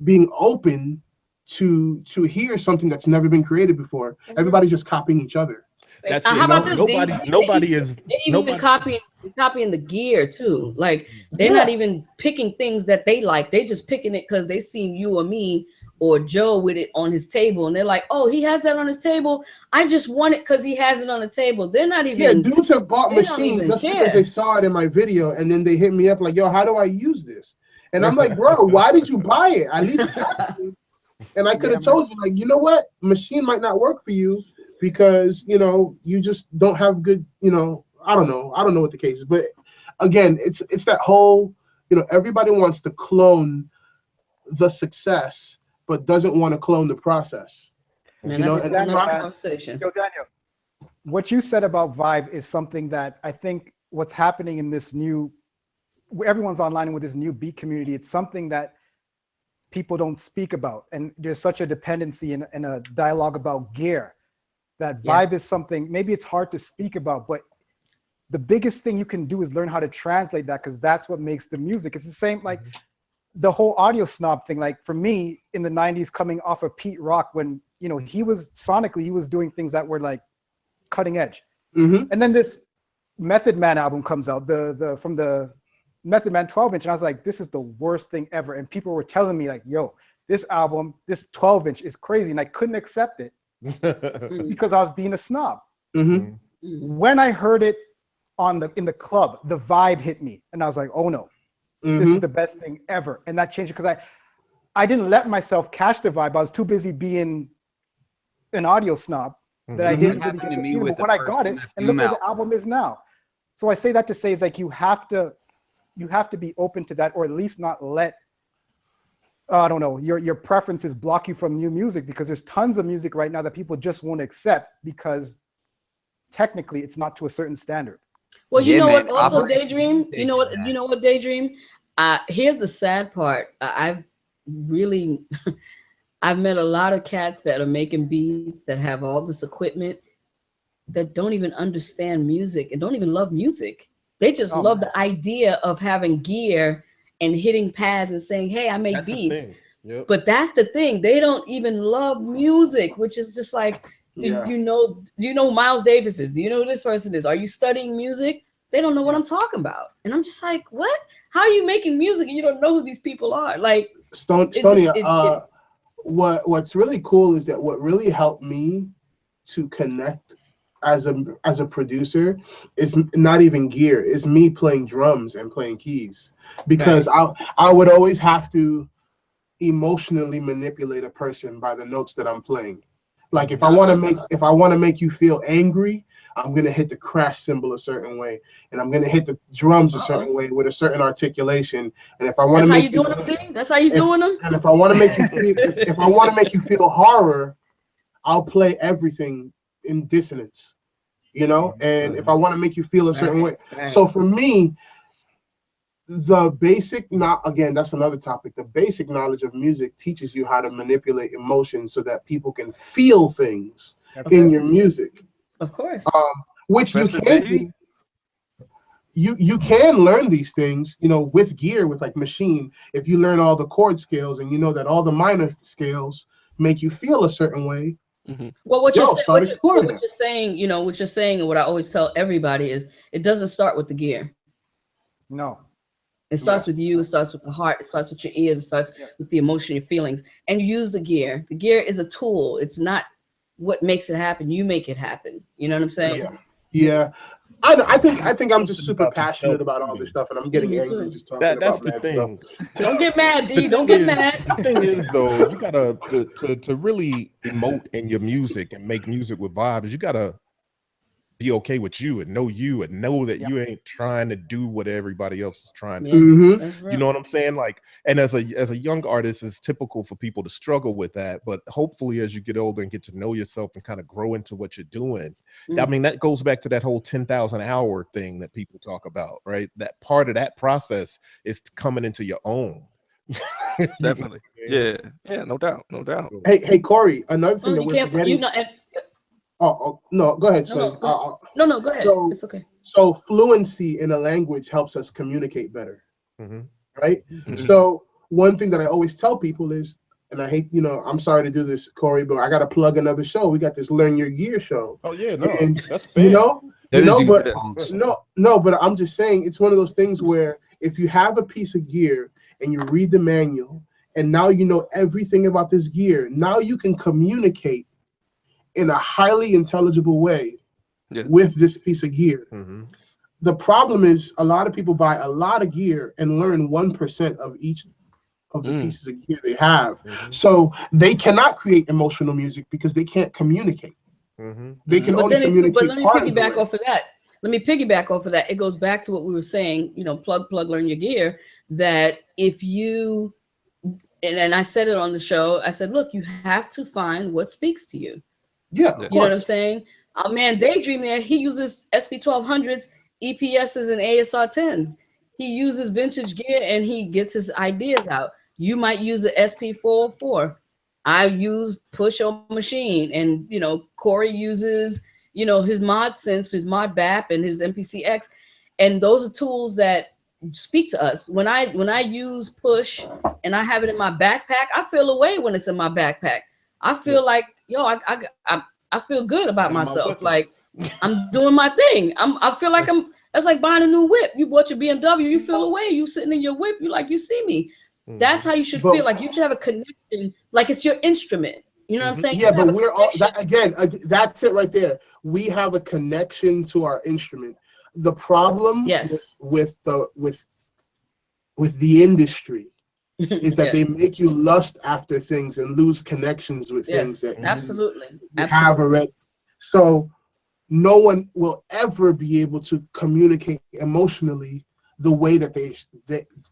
being open to hear something that's never been created before. Everybody's just copying each other. That's how about this? Nobody is even copying the gear too. Like, they're not even picking things that they like. They just picking it because they seen you or me or Joe with it on his table, and they're like, oh, he has that on his table, I just want it because he has it on the table. They're not even dudes have bought machines just because they saw it in my video, and then they hit me up like, yo, how do I use this? And I'm like, bro, why did you buy it? At least and I could have told you, like, you know what, machine might not work for you because, you know, you just don't have good, you know, I don't know what the case is. But again, it's that whole, you know, everybody wants to clone the success but doesn't want to clone the process. Man, you know, that's a conversation. Yo, Daniel, what you said about vibe is something that I think what's happening in this new, everyone's online with this new beat community, it's something that people don't speak about. And there's such a dependency in a dialogue about gear, that vibe is something, maybe it's hard to speak about, but the biggest thing you can do is learn how to translate that, because that's what makes the music. It's the same, like the whole audio snob thing. Like for me in the 90s, coming off of Pete Rock, when you know, he was sonically, he was doing things that were like cutting edge. Mm-hmm. And then this Method Man album comes out, from the Method Man 12-inch, and I was like, this is the worst thing ever. And people were telling me like, yo, this album, this 12-inch is crazy, and I couldn't accept it because I was being a snob. Mm-hmm. When I heard it in the club, the vibe hit me, and I was like, oh no, this is the best thing ever. And that changed because I didn't let myself catch the vibe. I was too busy being an audio snob that I didn't really get the feeling. But when I got it, and look where the album is now. So I say that to say is like you have to be open to that, or at least not let I don't know, your preferences block you from new music, because there's tons of music right now that people just won't accept because technically it's not to a certain standard. Well, you know what? Also, Daydream. You know what? You know what, Daydream. Here's the sad part. I've met a lot of cats that are making beats that have all this equipment that don't even understand music and don't even love music. They just love the idea of having gear and hitting pads and saying, "Hey, I make beats." Yep. But that's the thing. They don't even love music, which is just like. Do you know who Miles Davis is? Do you know who this person is? Are you studying music? They don't know what I'm talking about. And I'm just like, what? How are you making music and you don't know who these people are? Like Stoni, what's really cool is that what really helped me to connect as a producer is not even gear. It's me playing drums and playing keys. Because I would always have to emotionally manipulate a person by the notes that I'm playing. Like if I want to make you feel angry, I'm gonna hit the crash cymbal a certain way, and I'm gonna hit the drums a certain way with a certain articulation. And if I want to make that's how you doing them. And if I want to make you feel, if I want to make you feel horror, I'll play everything in dissonance, you know. And if I want to make you feel a certain way, so for me, the basic, again, that's another topic. The basic knowledge of music teaches you how to manipulate emotions so that people can feel things in your music. Of course. Which you can do. You can learn these things, you know, with gear, with like Machine. If you learn all the chord scales and you know that all the minor scales make you feel a certain way. Well, what you're saying, you know, what you're saying, and what I always tell everybody is, it doesn't start with the gear. No. It starts with you, it starts with the heart, it starts with your ears, it starts with the emotion, your feelings, and you use the gear. The gear is a tool. It's not what makes it happen. You make it happen. You know what I'm saying? Yeah. I think I'm just super passionate about all this stuff, and I'm getting angry just talking about that thing. Don't get mad, D. Don't get mad. The thing is, though, you gotta to really emote in your music and make music with vibes. You gotta be okay with you and know that you ain't trying to do what everybody else is trying to do. You know what I'm saying? Like, and as a young artist, it's typical for people to struggle with that. But hopefully, as you get older and get to know yourself and kind of grow into what you're doing, I mean, that goes back to that whole 10,000 hour thing that people talk about, right? That part of that process is coming into your own. Definitely. Yeah, no doubt. Hey, Corey, another thing that we're forgetting. Oh, no, go ahead. No, go ahead. It's okay. So fluency in a language helps us communicate better, right? So one thing that I always tell people is, and I hate, you know, I'm sorry to do this, Corey, but I got to plug another show. We got this Learn Your Gear show. Oh yeah, no, and, that's fair. But I'm just saying, it's one of those things where if you have a piece of gear and you read the manual, and now you know everything about this gear, now you can communicate in a highly intelligible way with this piece of gear. The problem is a lot of people buy a lot of gear and learn 1% of each of the pieces of gear they have. So they cannot create emotional music because they can't communicate. They can only communicate. But let me piggyback off of that. It goes back to what we were saying, you know, plug, learn your gear, that if you, and I said it on the show, I said, look, you have to find what speaks to you. Yeah, you know what I'm saying? Our man Daydream there, he uses SP1200s, EPSs, and ASR 10s. He uses vintage gear and he gets his ideas out. You might use an SP404. I use Push or Machine, and you know, Corey uses, you know, his mod synths, his mod BAP, and his MPCX, and those are tools that speak to us. When I use Push and I have it in my backpack, I feel away when it's in my backpack. I feel like yo, I feel good about myself. Like I'm doing my thing. I feel like that's like buying a new whip. You bought your BMW, you feel away. You sitting in your whip, you see me. That's how you should feel. Like you should have a connection, like it's your instrument. You know what I'm saying? Yeah, but we're all again, that's it right there. We have a connection to our instrument. The problem with the industry is that they make you lust after things and lose connections with things that absolutely have already. So no one will ever be able to communicate emotionally the way that they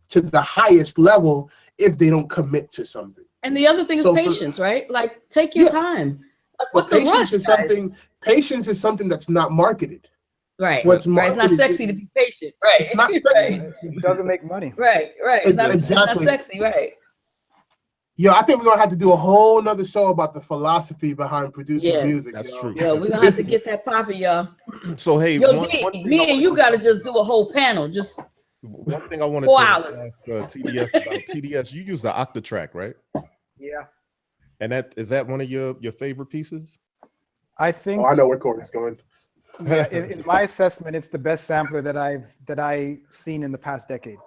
to the highest level if they don't commit to something. And the other thing is patience, right? Like take your time. Like, what's the rush, guys? Patience is something that's not marketed. Right. It's not sexy to be patient. Right. It's not sexy. It doesn't make money. Right. It's not sexy. Right. Yo, I think we're gonna have to do a whole nother show about the philosophy behind producing music. That's yo. true. Yeah, we're gonna have to get that popping, y'all. So hey, yo, me and you gotta just do a whole panel. Just one thing I want to 4 hours. Ask TDS about TDS. You use the Octatrack, right? Yeah. And is that one of your favorite pieces? I think. Oh, I know where Corey's going. Yeah, in my assessment, it's the best sampler that I've seen in the past decade.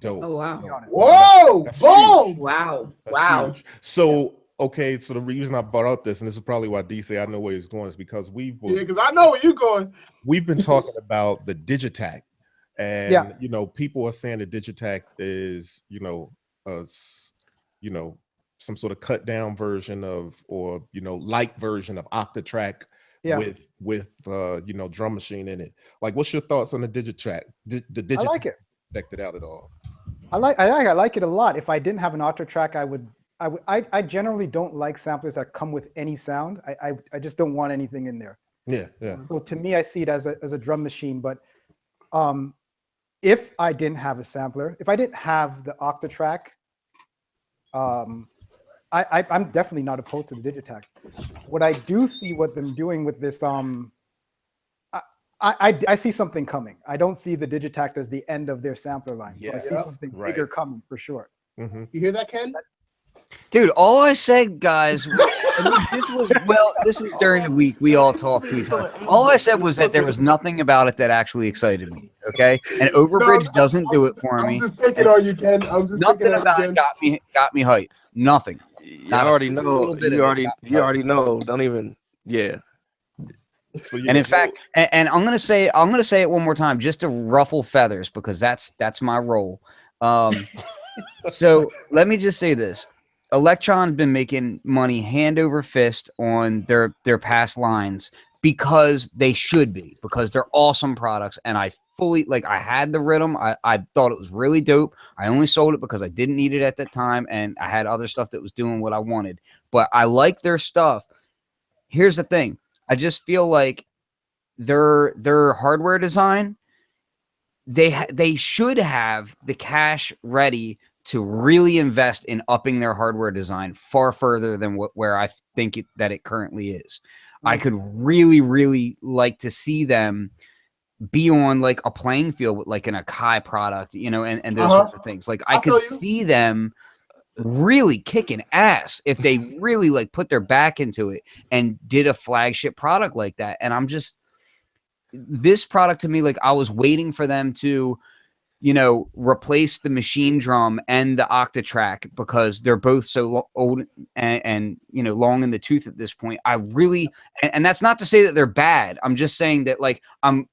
Dope. Oh wow! Whoa! Boom! Wow! That's wow! Huge. So okay, so the reason I brought up this, and this is probably why D say I know where he's going, is because because I know where you're going. We've been talking about the Digitac, and you know, people are saying the Digitac is some sort of cut down version of, or light version of Octatrack with drum machine in it. Like, what's your thoughts on the Digitac? The Digitac, I like it. Checked it out at all? I like it a lot. If I didn't have an Octatrack, I generally don't like samplers that come with any sound. I just don't want anything in there. Yeah. So to me, I see it as a drum machine. But if I didn't have a sampler, if I didn't have the Octatrack, I'm definitely not opposed to the Digitac. What I do see what them doing with this, I see something coming. I don't see the Digitac as the end of their sampler line. So I see something bigger coming for sure. You hear that, Ken? Dude, all I said, guys, this was during the week. We all talked to each other. All I said was that there was nothing about it that actually excited me. Okay, and Overbridge doesn't do it for me. I'm just picking on you, Ken. Nothing about it got me hyped. Nothing. You already know. You already know. Don't even. Yeah. So and in fact, and I'm gonna say it one more time just to ruffle feathers because that's my role. So let me just say this: Electron's been making money hand over fist on their past lines because they should be, because they're awesome products, and I fully I had the rhythm. I thought it was really dope. I only sold it because I didn't need it at that time, and I had other stuff that was doing what I wanted. But I like their stuff. Here's the thing. I just feel like their hardware design, they should have the cash ready to really invest in upping their hardware design far further than where I think that it currently is. I could really, really like to see them be on like a playing field with like an Akai product, and those sorts of things. Like I could see them really kicking ass if they really like put their back into it and did a flagship product like that. And I'm just, this product to me, like I was waiting for them to, replace the machine drum and the Octatrack because they're both so old and long in the tooth at this point. I really, and that's not to say that they're bad. I'm just saying that like I'm,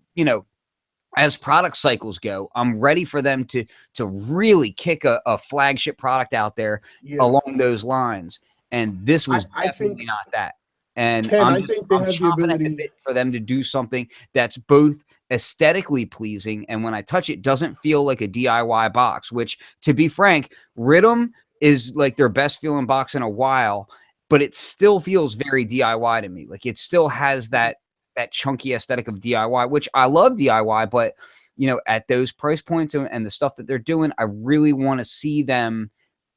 as product cycles go, I'm ready for them to really kick a flagship product out there along those lines. And this was definitely not that. And Ken, I'm chomping at the bit for them to do something that's both aesthetically pleasing, and when I touch it, doesn't feel like a DIY box, which, to be frank, Rhythm is like their best feeling box in a while, but it still feels very DIY to me. Like it still has that chunky aesthetic of DIY, which I love DIY, but at those price points and the stuff that they're doing, I really want to see them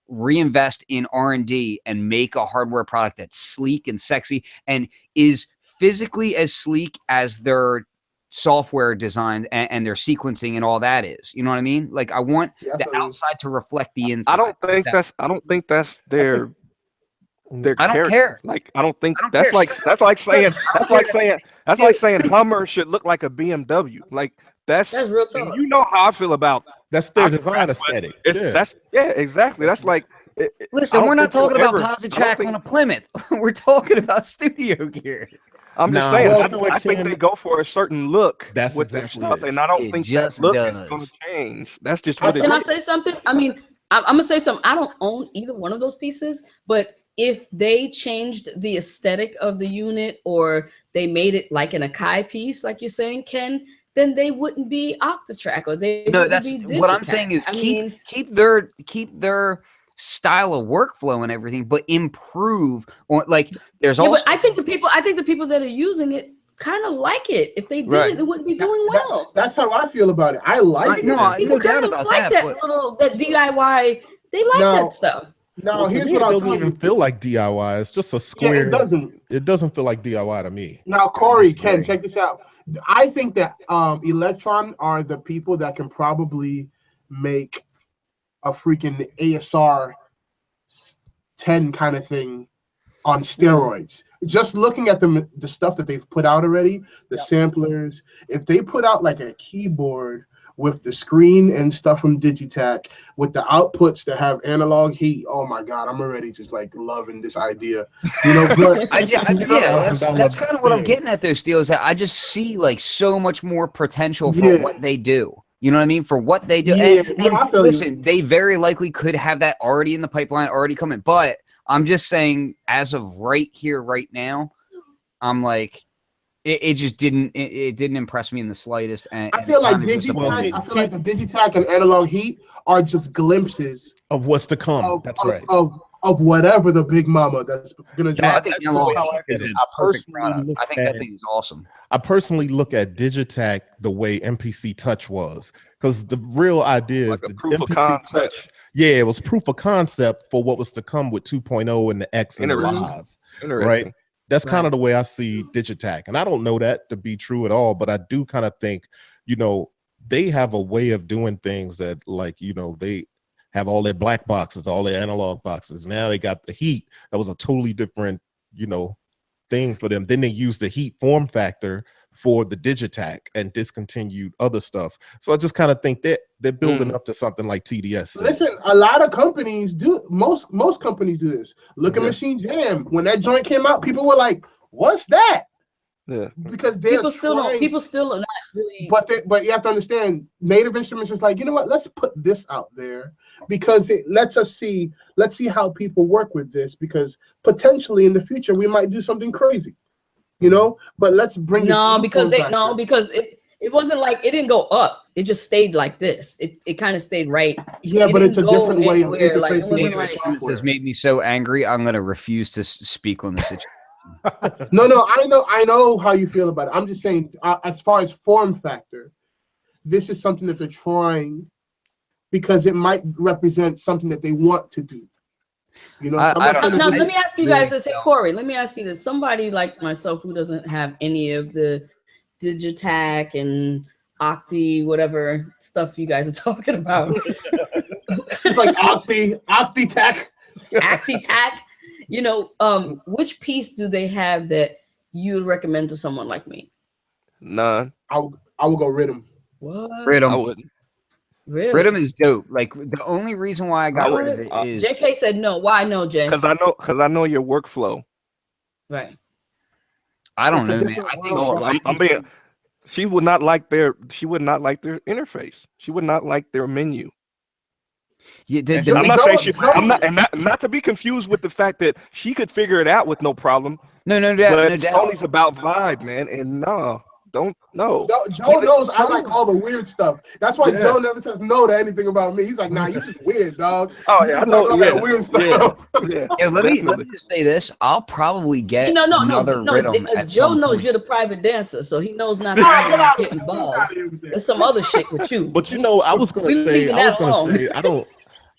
reinvest in R&D and make a hardware product that's sleek and sexy and is physically as sleek as their software design and their sequencing and all that is. You know what I mean? Like I want the outside to reflect the inside. I don't think that's their their I don't character. care. Like I don't think I don't that's care. like saying Hummer should look like a BMW. Like that's real and talk. you know how I feel about That's their design aesthetic. that's exactly. That's like Listen, we're not talking about Positrack on a Plymouth. We're talking about studio gear. I'm just saying. I think they go for a certain look with their stuff, and I don't think that look is going to change. That's just what it is. Can I say something? I mean, I'm gonna say something. I don't own either one of those pieces, but if they changed the aesthetic of the unit or they made it like an Akai piece, like you're saying, Ken, then they wouldn't be Octatrack or they wouldn't be Digitac. What I'm saying is keep their style of workflow and everything, but improve on like there's also. But I think the people that are using it kind of like it. If they didn't, it wouldn't be doing well. That's how I feel about it. I like it. No doubt about that. That DIY. They like that stuff. No, here's what I'll tell you. It doesn't even feel like DIY. It's just a square. It doesn't feel like DIY to me. Now, Corey, Ken, check this out. I think that Electron are the people that can probably make a freaking ASR 10 kind of thing on steroids. Just looking at the stuff that they've put out already, the samplers, if they put out like a keyboard with the screen and stuff from Digitac, with the outputs that have analog heat, oh my God, I'm already just like loving this idea. You know, but that's kind of what I'm getting at, though, Steel, is that I just see like so much more potential for what they do. You know what I mean? For what they do. Yeah, and listen, they very likely could have that already in the pipeline, already coming. But I'm just saying, as of right here, right now, I'm like, it just didn't impress me in the slightest. And I feel like the Digitac and analog heat are just glimpses of what's to come. That's right. Of whatever the big mama that's gonna drop. I think that thing is awesome. I personally look at Digitac the way MPC Touch was, because the real idea is the proof of MPC concept. Touch. Yeah, it was proof of concept for what was to come with 2.0 and the X and the Live. Right. That's kind of the way I see Digitac. And I don't know that to be true at all, but I do kind of think, you know, they have a way of doing things that, like, you know, they have all their black boxes, all their analog boxes. Now they got the heat. That was a totally different, you know, thing for them. Then they used the heat form factor for the Digitac and discontinued other stuff. So I just kind of think that they're building up to something like TDS. Listen, a lot of companies do. Most companies do this. Look at Machine Jam. When that joint came out, people were like, "What's that?" Yeah, because people still are not really. But you have to understand, Native Instruments is like, you know what? Let's put this out there because it lets us see. Let's see how people work with this, because potentially in the future we might do something crazy. You know, but let's bring because it wasn't like it didn't go up. It just stayed like this. It kind of stayed right. Yeah, but it's a different way of interfacing. This made me so angry. I'm gonna refuse to speak on the situation. No, I know how you feel about it. I'm just saying, as far as form factor, this is something that they're trying because it might represent something that they want to do. You know, now let me ask you guys this. Hey, Corey, let me ask you this. Somebody like myself who doesn't have any of the Digitac and Octi, whatever stuff you guys are talking about. It's like Octitac. Octitac. You know, which piece do they have that you would recommend to someone like me? None. I would go Rhythm. What? Rhythm. I wouldn't. Really? Rhythm is dope. Like the only reason why I got rid of it is JK said no. Why no, Jay? Because I know your workflow. Right. I don't know, man. I think I'm being. She would not like their interface. She would not like their menu. Yeah, I'm not saying I'm not to be confused with the fact that she could figure it out with no problem. No, but Stoni's about vibe, man, and Joe knows I like all the weird stuff. That's why Joe never says no to anything about me. He's like, nah, you just weird, dog. Oh yeah, I know. Weird stuff. Let me just say this. I'll probably get another Rhythm. Joe knows you're the private dancer, so he knows not to get involved. There's some other shit with you. But you know, I was gonna say,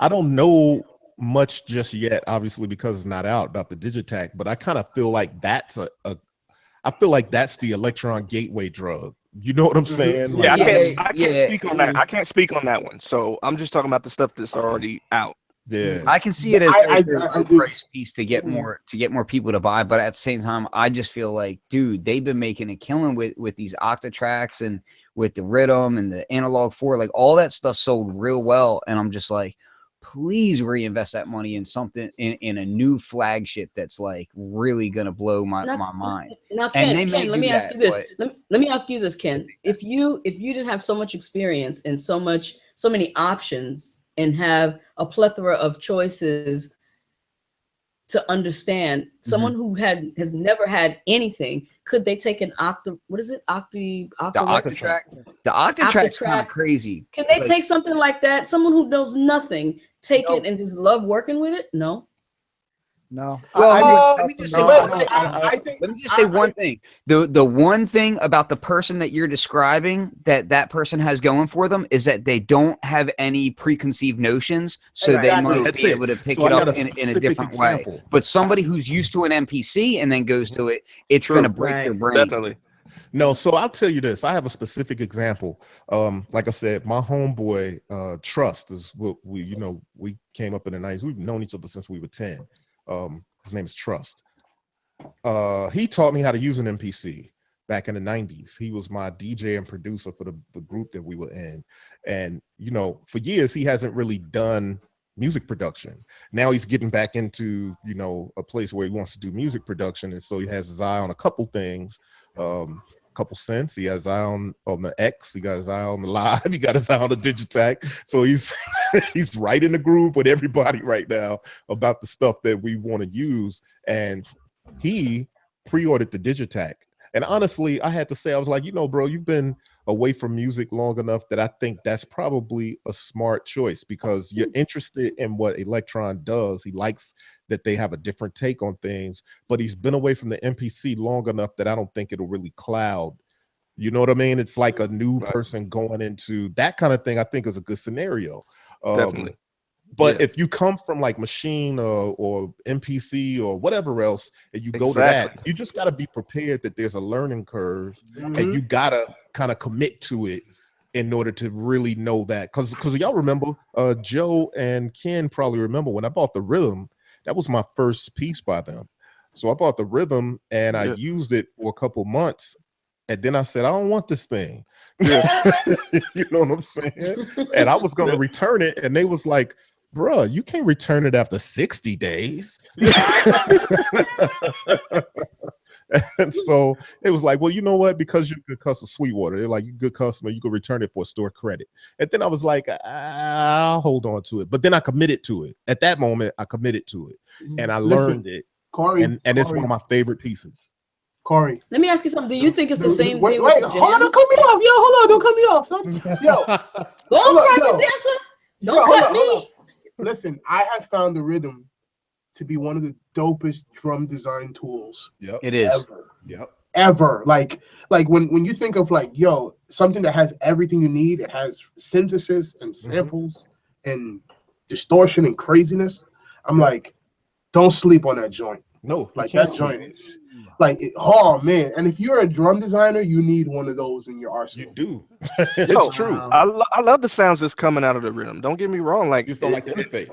I don't know much just yet, obviously because it's not out, about the Digitac. But I kind of feel like that's I feel like that's the electron gateway drug. You know what I'm saying? Yeah, I can't speak on that. I can't speak on that one. So I'm just talking about the stuff that's already out. Yeah, I can see it as I a do. price piece to get more people to buy, but at the same time, I just feel like, dude, they've been making a killing with these octa tracks and with the rhythm and the analog 4, like all that stuff sold real well, and I'm just like, please reinvest that money in something in a new flagship that's like really gonna blow my mind. Now, Ken, let me ask you this. Let me ask you this, Ken. If you didn't have so much experience and so many options and have a plethora of choices to understand, someone who has never had anything, could they take an octa? What is it? The octa track. The octa track's kind of crazy. Can they take something like that? Someone who knows nothing, take it and just love working with it? No. No. Well, let me just say one thing. The one thing about the person that you're describing that person has going for them is that they don't have any preconceived notions, so they might be able to pick it up in a different way. But somebody who's used to an MPC and then goes to it, it's going to break their brain. Definitely. No, so I'll tell you this. I have a specific example. Like I said, my homeboy Trust is what we came up in the 90s. We've known each other since we were 10. His name is Trust. He taught me how to use an MPC back in the 90s. He was my DJ and producer for the group that we were in. And, for years, he hasn't really done music production. Now he's getting back into, a place where he wants to do music production. And so he has his eye on a couple things, couple cents. He has his eye on the X. He got his eye on the Live. He got his eye on the Digitac. So he's he's right in the groove with everybody right now about the stuff that we want to use. And he pre-ordered the Digitac. And honestly, I had to say, I was like, bro, you've been away from music long enough that I think that's probably a smart choice, because you're interested in what Electron does. He likes that they have a different take on things, but he's been away from the MPC long enough that I don't think it'll really cloud. You know what I mean? It's like a new person going into that kind of thing. I think is a good scenario. Definitely. But if you come from like Machine or MPC or whatever else, and you go to that, you just got to be prepared that there's a learning curve, and you got to kind of commit to it in order to really know that. Because y'all remember, Joe and Ken probably remember when I bought the Rhythm, that was my first piece by them. So I bought the Rhythm and I used it for a couple months. And then I said, I don't want this thing. You know what I'm saying? And I was going to return it. And they was like, bruh, you can't return it after 60 days. And so it was like, well, you know what? Because you're a good customer, Sweetwater, they're like, you're a good customer, you can return it for a store credit. And then I was like, I'll hold on to it. But then I committed to it. At that moment, I committed to it. And I learned it. Corey, and it's one of my favorite pieces. Corey, let me ask you something. Do you think it's the same thing? Wait, hold on, don't cut me off. Yo, hold on, don't cut me off, son. Yo, go on, private dancer. Don't cut me. Listen, I have found the Rhythm to be one of the dopest drum design tools. It is. Ever. Like when you think of like, yo, something that has everything you need. It has synthesis and samples and distortion and craziness. I'm like, don't sleep on that joint. No, like that joint is like, oh man. And if you're a drum designer, you need one of those in your arsenal. You do. It's true. I love the sounds that's coming out of the Rhythm. Don't get me wrong. Like, you just don't like the interface.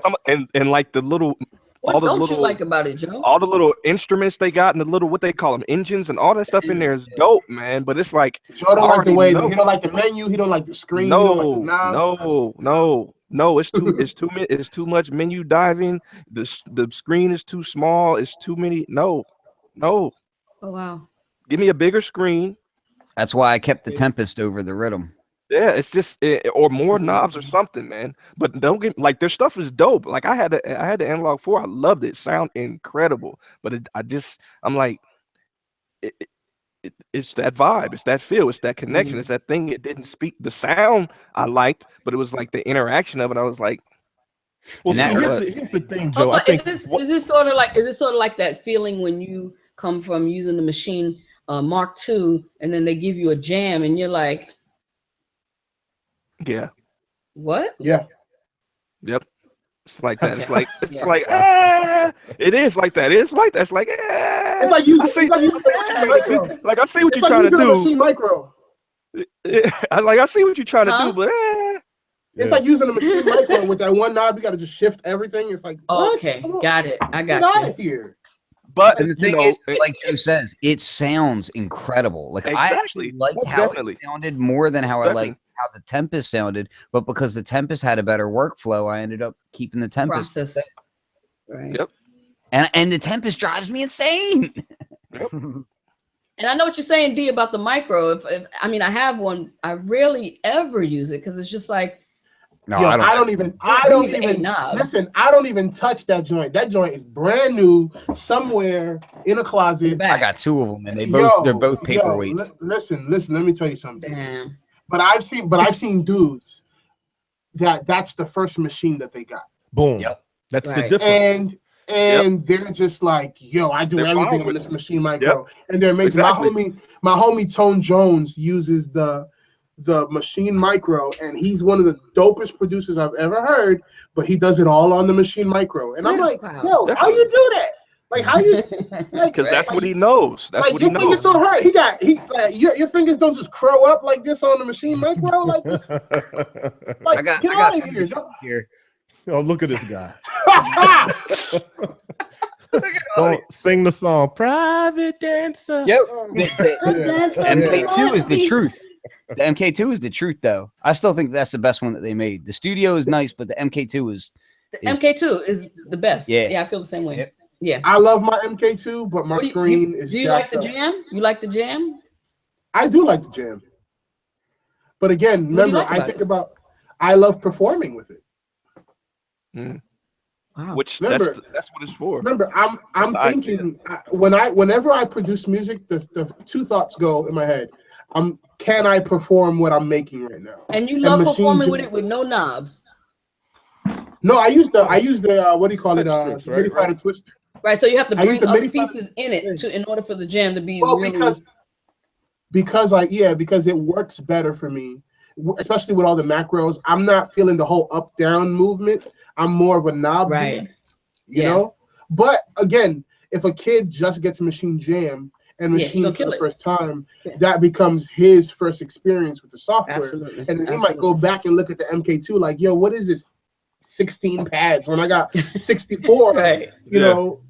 And like the little, what don't you like about it, Joe? All the little instruments they got and the little, what they call them, engines and all that stuff in there is dope, man. But it's like, Joe don't like the way, he don't like the menu, he don't like the screen. No, it's too much menu diving. The screen is too small. It's too many. No. Oh wow. Give me a bigger screen. That's why I kept the Tempest over the Rhythm. Yeah, it's just or more knobs or something, man. But don't get like their stuff is dope. Like I had the Analog 4. I loved it. Sound incredible. But I'm like, it's that vibe. It's that feel. It's that connection. It's that thing. It didn't speak. The sound I liked, but it was like the interaction of it. I was like, well, see, here's the thing, Joe. I think is this sort of like that feeling when you come from using the Machine Mark II, and then they give you a jam, and you're like, yeah, what? Yeah, yep. It's like that. It's like it is like that. It's like that. It's like it's like you. Like I see what you're trying to do. Micro. I see what you're trying to do, but It's like using a machine micro with that one knob. You got to just shift everything. It's like, okay, got it. I got Get you. out of here. But the thing is, like Joe says, it sounds incredible. Like I actually liked how it sounded more than how I liked how the Tempest sounded. But because the Tempest had a better workflow, I ended up keeping the Tempest. Process. Right. Yep. And the Tempest drives me insane. Yep. And I know what you're saying, D, about the micro. If I mean, I have one. I rarely ever use it because it's just like. No, Yo, I don't even listen. I don't even touch that joint. That joint is brand new, somewhere in a closet. I got two of them, and they're both paperweights. Listen. Let me tell you something. Damn. But I've seen dudes that's the first machine that they got. Boom. Yep. That's the difference. And they're just like, yo, I do everything on this machine micro, and they're amazing. Exactly. My homie Tone Jones uses the machine micro, and he's one of the dopest producers I've ever heard, but he does it all on the machine micro. And I'm like, yo, how you do that? Like, how you? Because that's what he knows. That's what he knows. Your fingers don't hurt. Your fingers don't just curl up like this on the machine micro. Like this. Like, get out of here. Oh, look at this guy. Don't sing the song Private Dancer. Yep. The MK2 is the truth. The MK2 is the truth, though. I still think that's the best one that they made. The studio is nice, but the MK2 is MK2 is the best. Yeah, I feel the same way. Yeah, I love my MK2, but my screen is. Do you like the Jam? You like the Jam? I do like the Jam, but again, remember, I love performing with it. Mm. Wow. Which that's what it's for. Remember, I'm thinking whenever I produce music, the two thoughts go in my head. Can I perform what I'm making right now? And you love performing with it with no knobs. No, I use the what do you call it? MIDI twister. Right, so you have to bring other pieces in it in order for the jam to be because it works better for me, especially with all the macros. I'm not feeling the whole up down movement. I'm more of a knob, you know. But again, if a kid just gets a machine jam and machine for the first time, that becomes his first experience with the software. Absolutely. And then he might go back and look at the MK2 like, yo, what is this 16 pads when I got 64? Right. You know,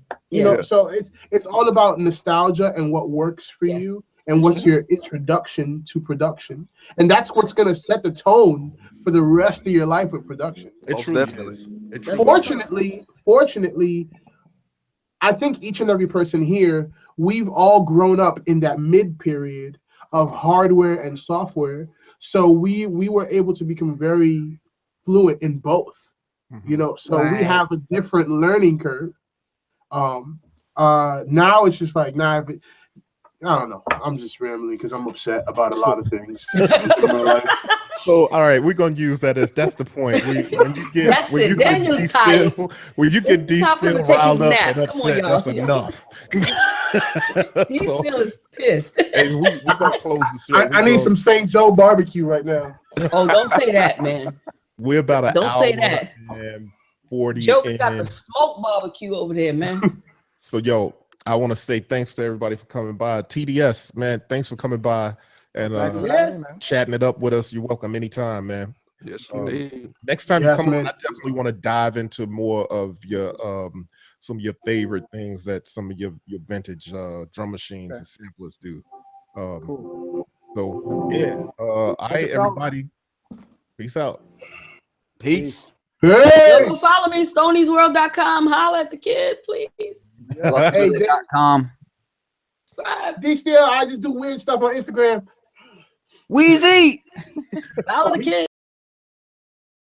so it's all about nostalgia and what works for you and what's your introduction to production. And that's what's going to set the tone for the rest of your life with production. Fortunately, I think each and every person here, we've all grown up in that mid period of hardware and software. So we were able to become very fluent in both, you know, so we have a different learning curve. Now it's just like, I don't know. I'm just rambling because I'm upset about a lot of things in my life. So, all right, we're gonna use that's the point. When you get D-Still riled up and upset, that's enough. D-Still is pissed. Hey, we're gonna close the show. I need some St. Joe barbecue right now. Oh, don't say that, man. We're about an don't say that. And 40. Joe got the smoke barbecue over there, man. So, yo, I want to say thanks to everybody for coming by. TDS, man, thanks for coming by and chatting it up with us. You're welcome anytime, man. Yes, next time you come on, I definitely want to dive into more of your some of your favorite things that some of your vintage drum machines and samplers do. Cool. So yeah, all right, everybody. Peace out. Peace. Hey! Follow me, StoniesWorld.com. Holla at the kid, please. .com. DSTL, I just do weird stuff on Instagram. Wheezy. Follow the kid.